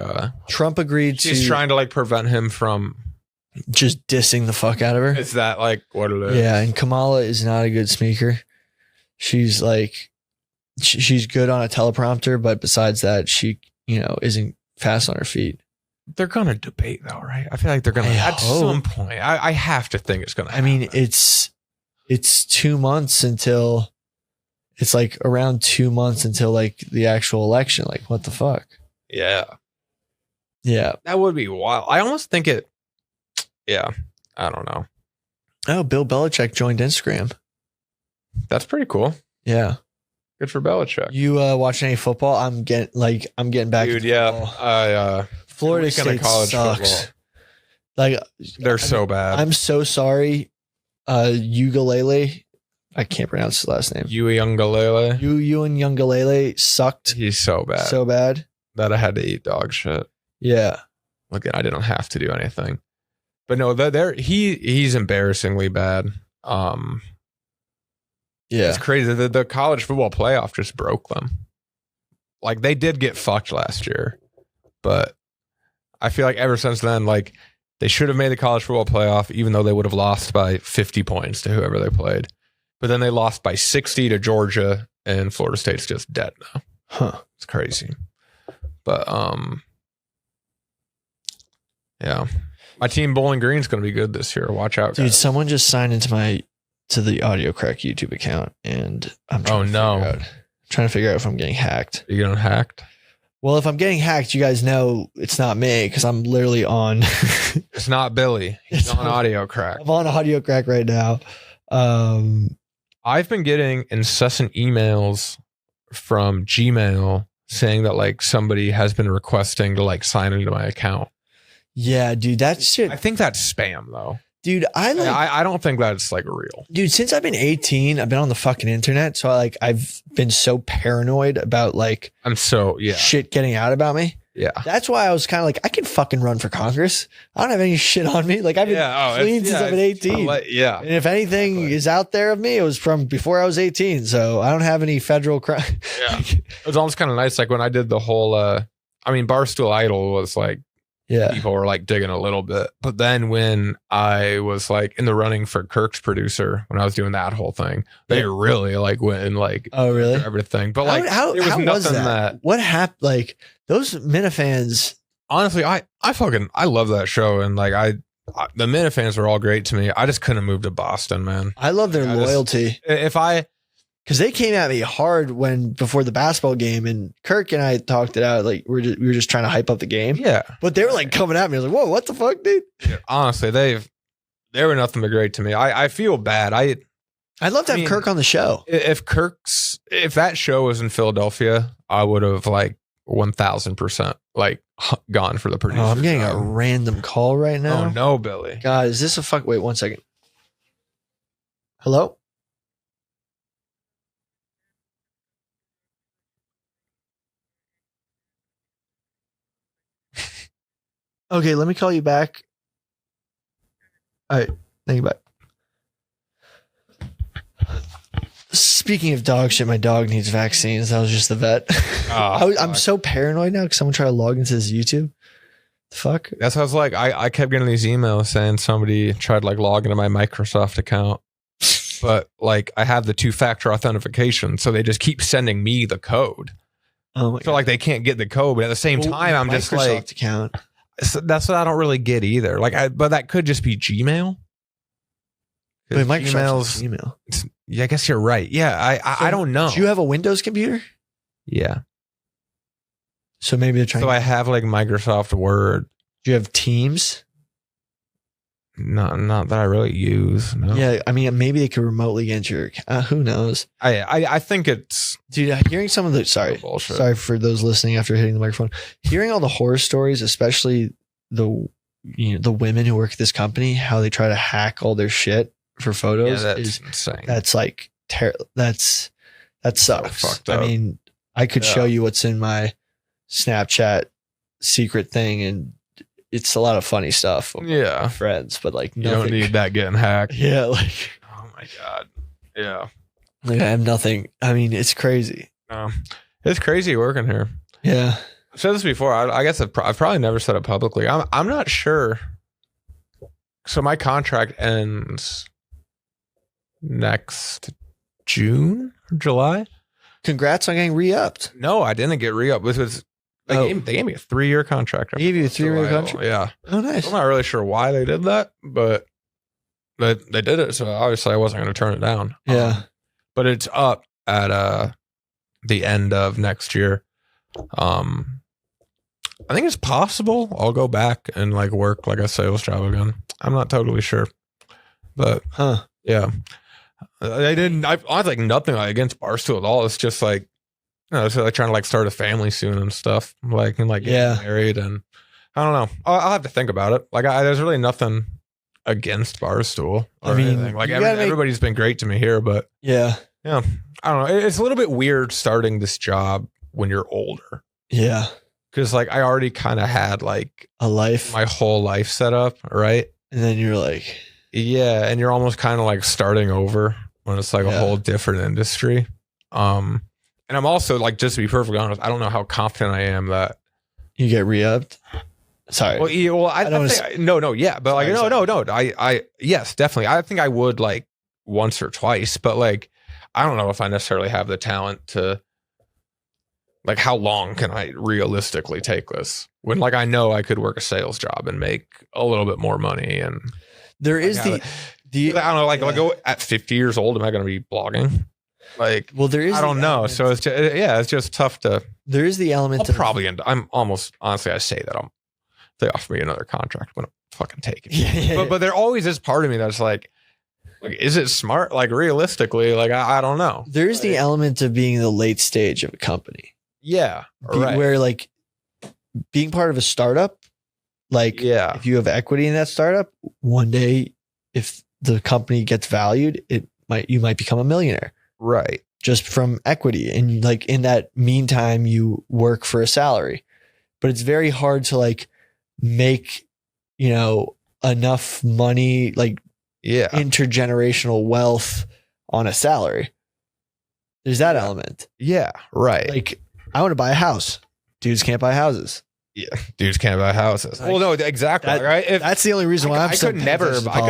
Speaker 3: Trump agreed to.
Speaker 4: She's trying to like prevent him from
Speaker 3: just dissing the fuck out of her.
Speaker 4: Is that like what it is?
Speaker 3: Yeah, and Kamala is not a good speaker. She's like she's good on a teleprompter, but besides that, she isn't fast on her feet.
Speaker 4: They're gonna debate though, right? I feel like they're gonna at some point. I have to think it's gonna happen.
Speaker 3: I mean, it's 2 months until it's like around 2 months until like the actual election. Like, what the fuck?
Speaker 4: Yeah. That would be wild. I almost think it. Yeah, I don't know.
Speaker 3: Oh, Bill Belichick joined Instagram.
Speaker 4: That's pretty cool.
Speaker 3: Yeah.
Speaker 4: Good for Belichick.
Speaker 3: You watching any football? I'm getting back.
Speaker 4: Dude,
Speaker 3: to
Speaker 4: yeah.
Speaker 3: Florida State
Speaker 4: college
Speaker 3: sucks.
Speaker 4: football.
Speaker 3: Like
Speaker 4: They're so bad.
Speaker 3: I'm so sorry. Ugalele. I can't pronounce his last name.
Speaker 4: Uyangalele.
Speaker 3: Ewan Ugalele sucked.
Speaker 4: He's so bad.
Speaker 3: So bad
Speaker 4: that I had to eat dog shit.
Speaker 3: Yeah.
Speaker 4: Look, I didn't have to do anything. But no, he's embarrassingly bad. Yeah. It's crazy. The college football playoff just broke them. Like they did get fucked last year, but I feel like ever since then, like they should have made the college football playoff, even though they would have lost by 50 points to whoever they played. But then they lost by 60 to Georgia, and Florida State's just dead now.
Speaker 3: Huh.
Speaker 4: It's crazy. But yeah. My team Bowling Green's going to be good this year. Watch out,
Speaker 3: dude.
Speaker 4: guys.
Speaker 3: Someone just signed into the Audio Crack YouTube account, and I'm trying to figure out if I'm getting hacked.
Speaker 4: Are you getting hacked?
Speaker 3: Well, if I'm getting hacked, you guys know it's not me because I'm literally on.
Speaker 4: It's not Billy. He's on Audio Crack.
Speaker 3: I'm on Audio Crack right now.
Speaker 4: I've been getting incessant emails from Gmail saying that like somebody has been requesting to like sign into my account.
Speaker 3: Yeah, dude, that shit.
Speaker 4: I think that's spam though.
Speaker 3: Dude,
Speaker 4: I don't think that's like real.
Speaker 3: Dude, since I've been 18, I've been on the fucking internet. So I've been so paranoid about like shit getting out about me.
Speaker 4: Yeah.
Speaker 3: That's why I was kind of like, I can fucking run for Congress. I don't have any shit on me. Like I've been clean since I've been 18.
Speaker 4: Yeah.
Speaker 3: And if anything is out there of me, it was from before I was 18. So I don't have any federal crime.
Speaker 4: Yeah. It was almost kind of nice. Like when I did the whole, Barstool Idol was like, people were like digging a little bit. But then when I was like in the running for Kirk's producer, when I was doing that whole thing, they really like went and like,
Speaker 3: oh really?
Speaker 4: Everything. But like,
Speaker 3: how was that? What happened? Like those Minifans.
Speaker 4: Honestly, I love that show. And like, the Minifans were all great to me. I just couldn't move to Boston, man.
Speaker 3: I love their loyalty. Because they came at me hard before the basketball game, and Kirk and I talked it out. Like we were just trying to hype up the game.
Speaker 4: Yeah,
Speaker 3: but they were like coming at me. I was like, "Whoa, what the fuck, dude?"
Speaker 4: Yeah, honestly, they were nothing but great to me. I feel bad.
Speaker 3: I'd love to have Kirk on the show.
Speaker 4: If that show was in Philadelphia, I would have like 1,000% like gone for the producer.
Speaker 3: Oh, I'm getting a random call right now.
Speaker 4: Oh no, Billy.
Speaker 3: God, is this a fuck? Wait 1 second. Hello. Okay, let me call you back. All right, thank you, bye. Speaking of dog shit, my dog needs vaccines. I was just the vet. I'm so paranoid now because someone tried to log into this YouTube. The fuck?
Speaker 4: That's how I was like. I kept getting these emails saying somebody tried to like log into my Microsoft account. But like I have the 2-factor authentication, so they just keep sending me the code.
Speaker 3: Oh my God.
Speaker 4: Like they can't get the code, but at the same time, I'm just like
Speaker 3: account.
Speaker 4: So that's what I don't really get either. Like, but that could just be Gmail.
Speaker 3: Wait, Microsoft's email.
Speaker 4: Yeah, I guess you're right. Yeah, I don't know.
Speaker 3: Do you have a Windows computer?
Speaker 4: Yeah.
Speaker 3: So maybe they're trying.
Speaker 4: So I have like Microsoft Word.
Speaker 3: Do you have Teams?
Speaker 4: Not that I really use. No.
Speaker 3: Yeah, I mean, maybe they could remotely get your. Who knows?
Speaker 4: I think it's
Speaker 3: Dude, hearing some of the
Speaker 4: bullshit.
Speaker 3: sorry for those listening after hitting the microphone. Hearing all the horror stories, especially the women who work at this company, how they try to hack all their shit for photos.
Speaker 4: Yeah, that's insane.
Speaker 3: That's like that sucks.
Speaker 4: So fucked up.
Speaker 3: I mean, I could show you what's in my Snapchat secret thing, and it's a lot of funny stuff.
Speaker 4: Yeah,
Speaker 3: with friends, but like
Speaker 4: you
Speaker 3: nothing.
Speaker 4: don't need that getting hacked.
Speaker 3: Yeah, like
Speaker 4: oh my god. Yeah,
Speaker 3: like I have nothing. I mean, it's crazy.
Speaker 4: It's crazy working here.
Speaker 3: Yeah.
Speaker 4: I've said this before. I guess I've probably never said it publicly. I'm not sure. So my contract ends next June or July.
Speaker 3: Congrats on getting re-upped.
Speaker 4: No, I didn't get re-up. This was they gave me a 3-year contract.
Speaker 3: They gave you a 3-year contract?
Speaker 4: Yeah.
Speaker 3: Oh, nice.
Speaker 4: I'm not really sure why they did that, but they did it. So obviously I wasn't going to turn it down.
Speaker 3: Yeah.
Speaker 4: But it's up at the end of next year. I think it's possible I'll go back and like work like a sales job again. I'm not totally sure, but yeah, I didn't. I had like nothing against Barstool at all. It's just like, it's like trying to like start a family soon and stuff, like and like getting married, and I don't know. I'll have to think about it. Like, there's really nothing against Barstool or anything. Like everybody's been great to me here, but yeah, I don't know. It's a little bit weird starting this job when you're older.
Speaker 3: Yeah.
Speaker 4: Because like I already kind of had like
Speaker 3: a life,
Speaker 4: my whole life set up, right?
Speaker 3: And then you're like,
Speaker 4: yeah, and you're almost kind of like starting over when it's like a whole different industry. And I'm also like, just to be perfectly honest, I don't know how confident I am that
Speaker 3: you get re-upped. Sorry.
Speaker 4: Well, I think yeah, but like no. I yes, definitely. I think I would like once or twice, but like I don't know if I necessarily have the talent to. Like, how long can I realistically take this? When, like, I know I could work a sales job and make a little bit more money. And
Speaker 3: there is
Speaker 4: I don't know, like, at 50 years old, am I going to be blogging? Like, well, there is. I don't know. So it's just, it's just tough to.
Speaker 3: There is the element.
Speaker 4: I'll probably end. I'm almost honestly. I say that they offer me another contract, I'm gonna fucking take it. But there always is part of me that's like, is it smart? Like, realistically, like, I don't know.
Speaker 3: There is the element of being the late stage of a company.
Speaker 4: Yeah. Right.
Speaker 3: Where like being part of a startup, like if you have equity in that startup, one day if the company gets valued, you might become a millionaire.
Speaker 4: Right.
Speaker 3: Just from equity. And like in that meantime, you work for a salary. But it's very hard to like make, enough money, like intergenerational wealth on a salary. There's that element.
Speaker 4: Yeah. Right.
Speaker 3: Like, I want to buy a house. Dudes can't buy houses.
Speaker 4: Yeah, dudes can't buy houses. Well, no, exactly. Right.
Speaker 3: That's the only reason why I could never
Speaker 4: buy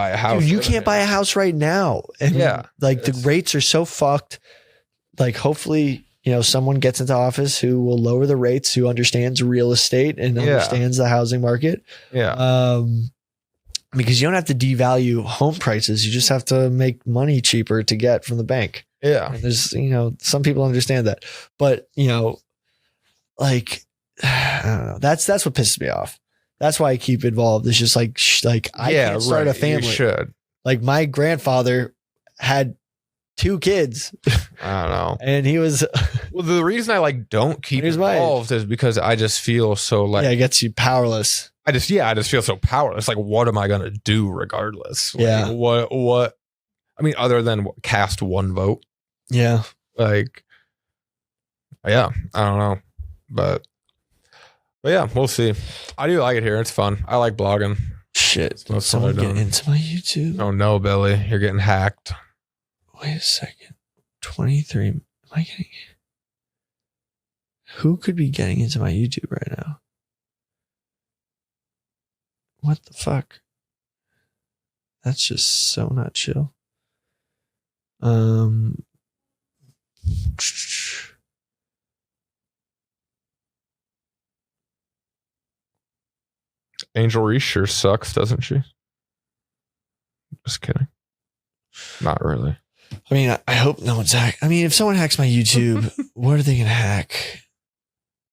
Speaker 4: a house.
Speaker 3: Dude, you can't buy a house right now. And like the rates are so fucked. Like, hopefully, someone gets into office who will lower the rates, who understands real estate and understands the housing market. Yeah. Because you don't have to devalue home prices. You just have to make money cheaper to get from the bank.
Speaker 4: Yeah.
Speaker 3: And there's, some people understand that, but like, I don't know. That's what pisses me off. That's why I keep involved. It's just like I can't start a family.
Speaker 4: You should.
Speaker 3: Like my grandfather had 2 kids.
Speaker 4: I don't know.
Speaker 3: And he was,
Speaker 4: well, the reason I like don't keep involved is because I just feel so like,
Speaker 3: it gets you powerless.
Speaker 4: I just feel so powerless. Like, what am I going to do regardless? Like, what, I mean, other than cast one vote.
Speaker 3: Yeah.
Speaker 4: Like, yeah, I don't know, but yeah, we'll see. I do like it here. It's fun. I like blogging.
Speaker 3: Shit. Someone get into my YouTube.
Speaker 4: Oh no, Billy, you're getting hacked.
Speaker 3: Wait a second. 23. Am I getting? Who could be getting into my YouTube right now? What the fuck? That's just so not chill.
Speaker 4: Angel Reese sure sucks, doesn't she? Just kidding. Not really.
Speaker 3: I mean, I hope no one's hack. I mean, if someone hacks my YouTube, what are they gonna hack?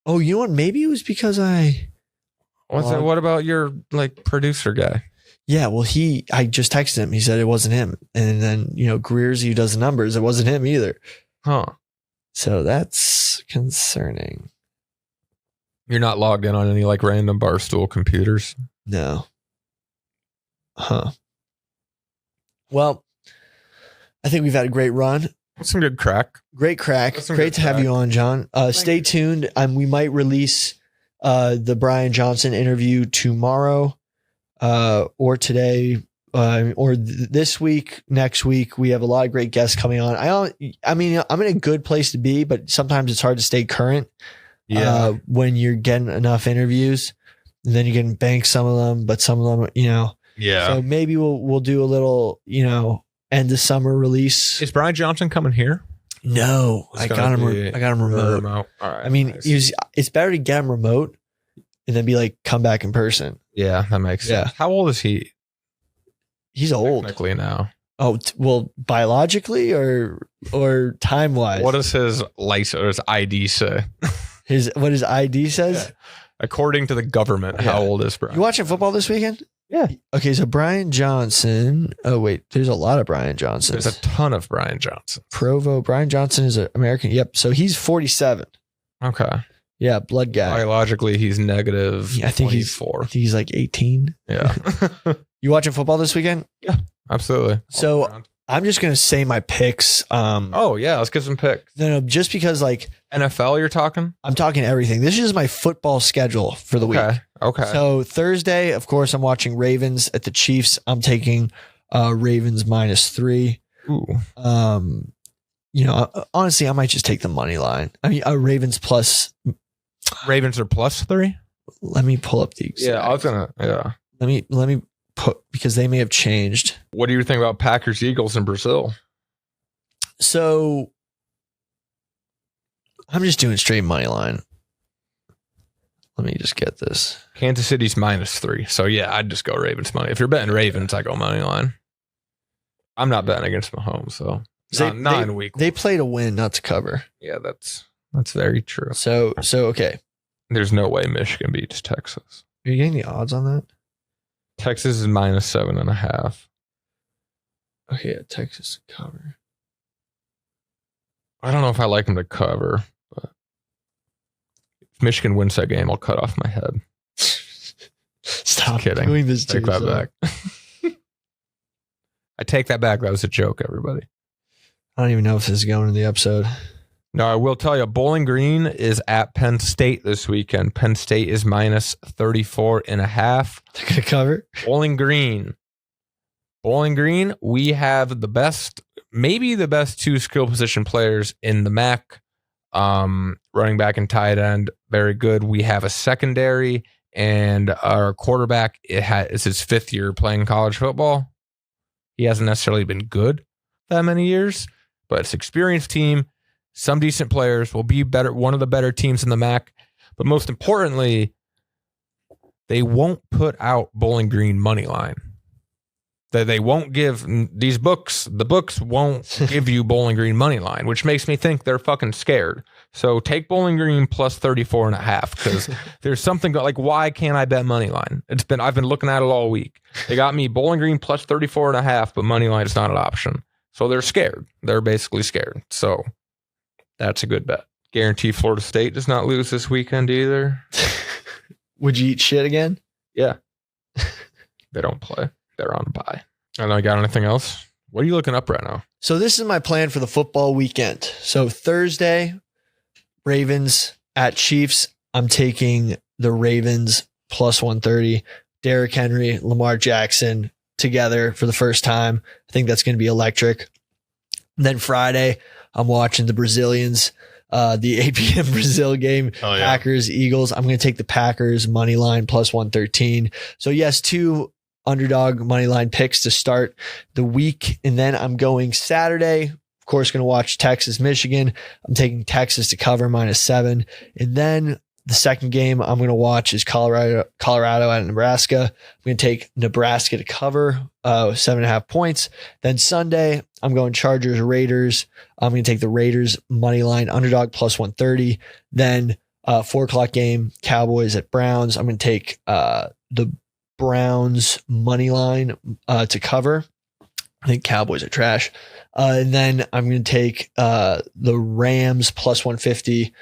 Speaker 3: Oh, you know what? Maybe it was because
Speaker 4: what about your like producer guy?
Speaker 3: Yeah, well, I just texted him. He said it wasn't him. And then, Greers, who does the numbers, it wasn't him either.
Speaker 4: Huh.
Speaker 3: So that's concerning.
Speaker 4: You're not logged in on any like random Barstool computers?
Speaker 3: No. Huh. Well, I think we've had a great run.
Speaker 4: Some good crack.
Speaker 3: Great crack. Great to have you on, John. Stay tuned. We might release the Brian Johnson interview tomorrow or today or this week, next week. We have a lot of great guests coming on. I'm in a good place to be, but sometimes it's hard to stay current when you're getting enough interviews. And then you can bank some of them, but some of them,
Speaker 4: Yeah.
Speaker 3: So maybe we'll do a little, end of summer release.
Speaker 4: Is Brian Johnson coming here?
Speaker 3: No, I got him remote.
Speaker 4: All right.
Speaker 3: I mean,
Speaker 4: nice.
Speaker 3: it's better to get him remote and then be like, come back in person.
Speaker 4: Yeah, that makes sense. How old is he?
Speaker 3: He's old.
Speaker 4: Technically now.
Speaker 3: Oh, well, biologically or time wise?
Speaker 4: What does his license or his ID say?
Speaker 3: What his ID says?
Speaker 4: Yeah. According to the government, how old is Brian?
Speaker 3: You watching football this weekend?
Speaker 4: Yeah.
Speaker 3: Okay, so Brian Johnson. Oh, wait, there's a lot of Brian Johnsons.
Speaker 4: There's a ton of Brian Johnson.
Speaker 3: Provo. Brian Johnson is an American. Yep. So he's 47.
Speaker 4: Okay.
Speaker 3: Yeah, blood guy.
Speaker 4: Biologically, he's negative.
Speaker 3: I think
Speaker 4: 24.
Speaker 3: I think he's like 18.
Speaker 4: Yeah.
Speaker 3: You watching football this weekend?
Speaker 4: Yeah, absolutely.
Speaker 3: So I'm just going to say my picks.
Speaker 4: Oh, yeah. Let's get some picks.
Speaker 3: No, just because like
Speaker 4: NFL, you're talking?
Speaker 3: I'm talking everything. This is my football schedule for the week.
Speaker 4: Okay.
Speaker 3: So Thursday, of course, I'm watching Ravens at the Chiefs. I'm taking Ravens -3.
Speaker 4: Ooh.
Speaker 3: Honestly, I might just take the money line. I mean, Ravens plus.
Speaker 4: Ravens are +3?
Speaker 3: Let me pull up the exact.
Speaker 4: Yeah, I was going to. Yeah.
Speaker 3: Let me put, because they may have changed.
Speaker 4: What do you think about Packers Eagles in Brazil?
Speaker 3: So I'm just doing straight money line. Let me just get this.
Speaker 4: Kansas City's -3. So yeah, I'd just go Ravens money. If you're betting Ravens, I go money line. I'm not betting against Mahomes, so not in week.
Speaker 3: They play to win, not to cover.
Speaker 4: Yeah, that's very true.
Speaker 3: So okay.
Speaker 4: There's no way Michigan beats Texas.
Speaker 3: Are you getting the odds on that?
Speaker 4: Texas is -7.5.
Speaker 3: Okay, yeah, Texas to cover.
Speaker 4: I don't know if I like them to cover, but if Michigan wins that game, I'll cut off my head.
Speaker 3: Stop
Speaker 4: kidding.
Speaker 3: doing this.
Speaker 4: Take that back. I take that back. That was a joke, everybody.
Speaker 3: I don't even know if this is going in the episode.
Speaker 4: No, I will tell you, Bowling Green is at Penn State this weekend. Penn State is -34.5.
Speaker 3: They're going to cover?
Speaker 4: Bowling Green, we have maybe the best two skill position players in the MAC. Running back and tight end, very good. We have a secondary, and our quarterback, it's his 5th year playing college football. He hasn't necessarily been good that many years, but it's an experienced team. Some decent players, will be better. One of the better teams in the MAC. But most importantly, they won't put out Bowling Green money line. They won't give these books. The books won't give you Bowling Green money line, which makes me think they're fucking scared. So take Bowling Green +34.5 because there's something like, why can't I bet money line? I've been looking at it all week. They got me Bowling Green +34.5, but money line is not an option. So they're scared. They're basically scared. So that's a good bet. Guarantee Florida State does not lose this weekend either.
Speaker 3: Would you eat shit again?
Speaker 4: Yeah. They don't play. They're on bye. I don't know. You got anything else? What are you looking up right now?
Speaker 3: So this is my plan for the football weekend. So Thursday, Ravens at Chiefs. I'm taking the Ravens +130. Derrick Henry, Lamar Jackson together for the first time. I think that's going to be electric. And then Friday, I'm watching the Brazilians, the 8 p.m. Brazil game, Packers, Eagles. I'm going to take the Packers money line +113. So yes, 2 underdog money line picks to start the week. And then I'm going Saturday, of course, going to watch Texas, Michigan. I'm taking Texas to cover -7. And then the second game I'm going to watch is Colorado at Nebraska. I'm going to take Nebraska to cover 7.5 points. Then Sunday, I'm going Chargers, Raiders. I'm going to take the Raiders money line underdog +130. Then 4 o'clock game, Cowboys at Browns. I'm going to take the Browns money line to cover. I think Cowboys are trash. And then I'm going to take the Rams plus 150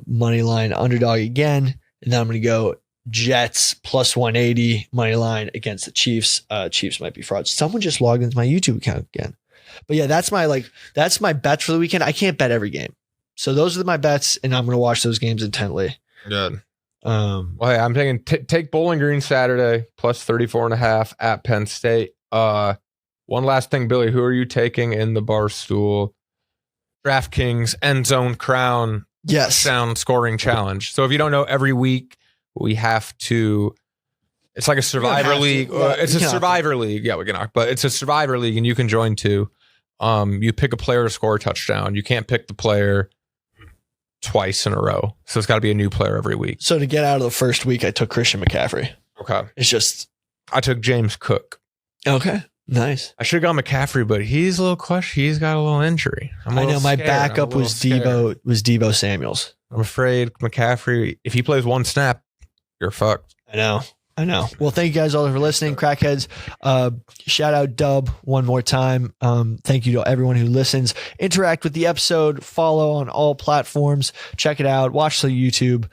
Speaker 3: money line underdog again. And then I'm going to go Jets plus 180 money line against the Chiefs. Chiefs might be frauds. Someone just logged into my YouTube account again. But yeah, that's my bets for the weekend. I can't bet every game. So those are my bets, and I'm going to watch those games intently.
Speaker 4: Good. Well, hey, I'm taking take Bowling Green Saturday plus 34.5 at Penn State. One last thing, Billy, who are you taking in the Barstool DraftKings End Zone Crown sound scoring challenge? So if you don't know, every week we have to. It's like a Survivor League. It's a Survivor League. Yeah, we can, but it's a Survivor League, and you can join too. You pick a player to score a touchdown. You can't pick the player twice in a row, so it's got to be a new player every week.
Speaker 3: So to get out of the first week, I took Christian McCaffrey.
Speaker 4: Okay,
Speaker 3: it's just
Speaker 4: I took James Cook.
Speaker 3: Okay. Nice.
Speaker 4: I should have gone McCaffrey, but he's a little question. He's got a little injury.
Speaker 3: I know my backup was Deebo Samuels.
Speaker 4: I'm afraid McCaffrey, if he plays one snap, you're fucked.
Speaker 3: I know. Well, thank you guys all for listening, crackheads. Shout out Dub one more time. Thank you to everyone who listens. Interact with the episode. Follow on all platforms. Check it out. Watch the YouTube.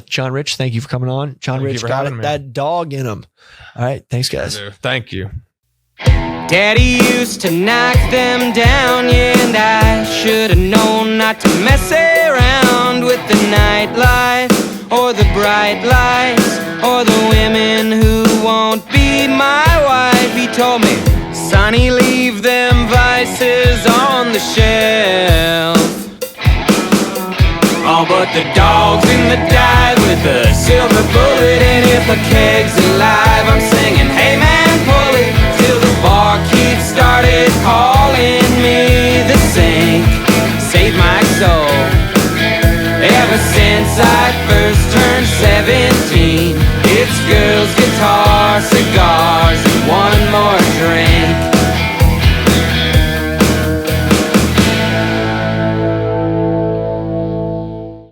Speaker 3: John Rich, thank you for coming on. John Rich got that dog in him. All right. Thanks, guys.
Speaker 4: Thank you.
Speaker 5: Daddy used to knock them down, yeah, and I should have known not to mess around with the nightlife, or the bright lights, or the women who won't be my wife. He told me, Sonny, leave them vices on the shelf. Oh, but the dog's in the dive with a silver bullet, and if a keg's alive, I'm singing, hey man, pull it, till the barkeep started calling me the saint. Save my soul. Ever since I first turned 17, it's girls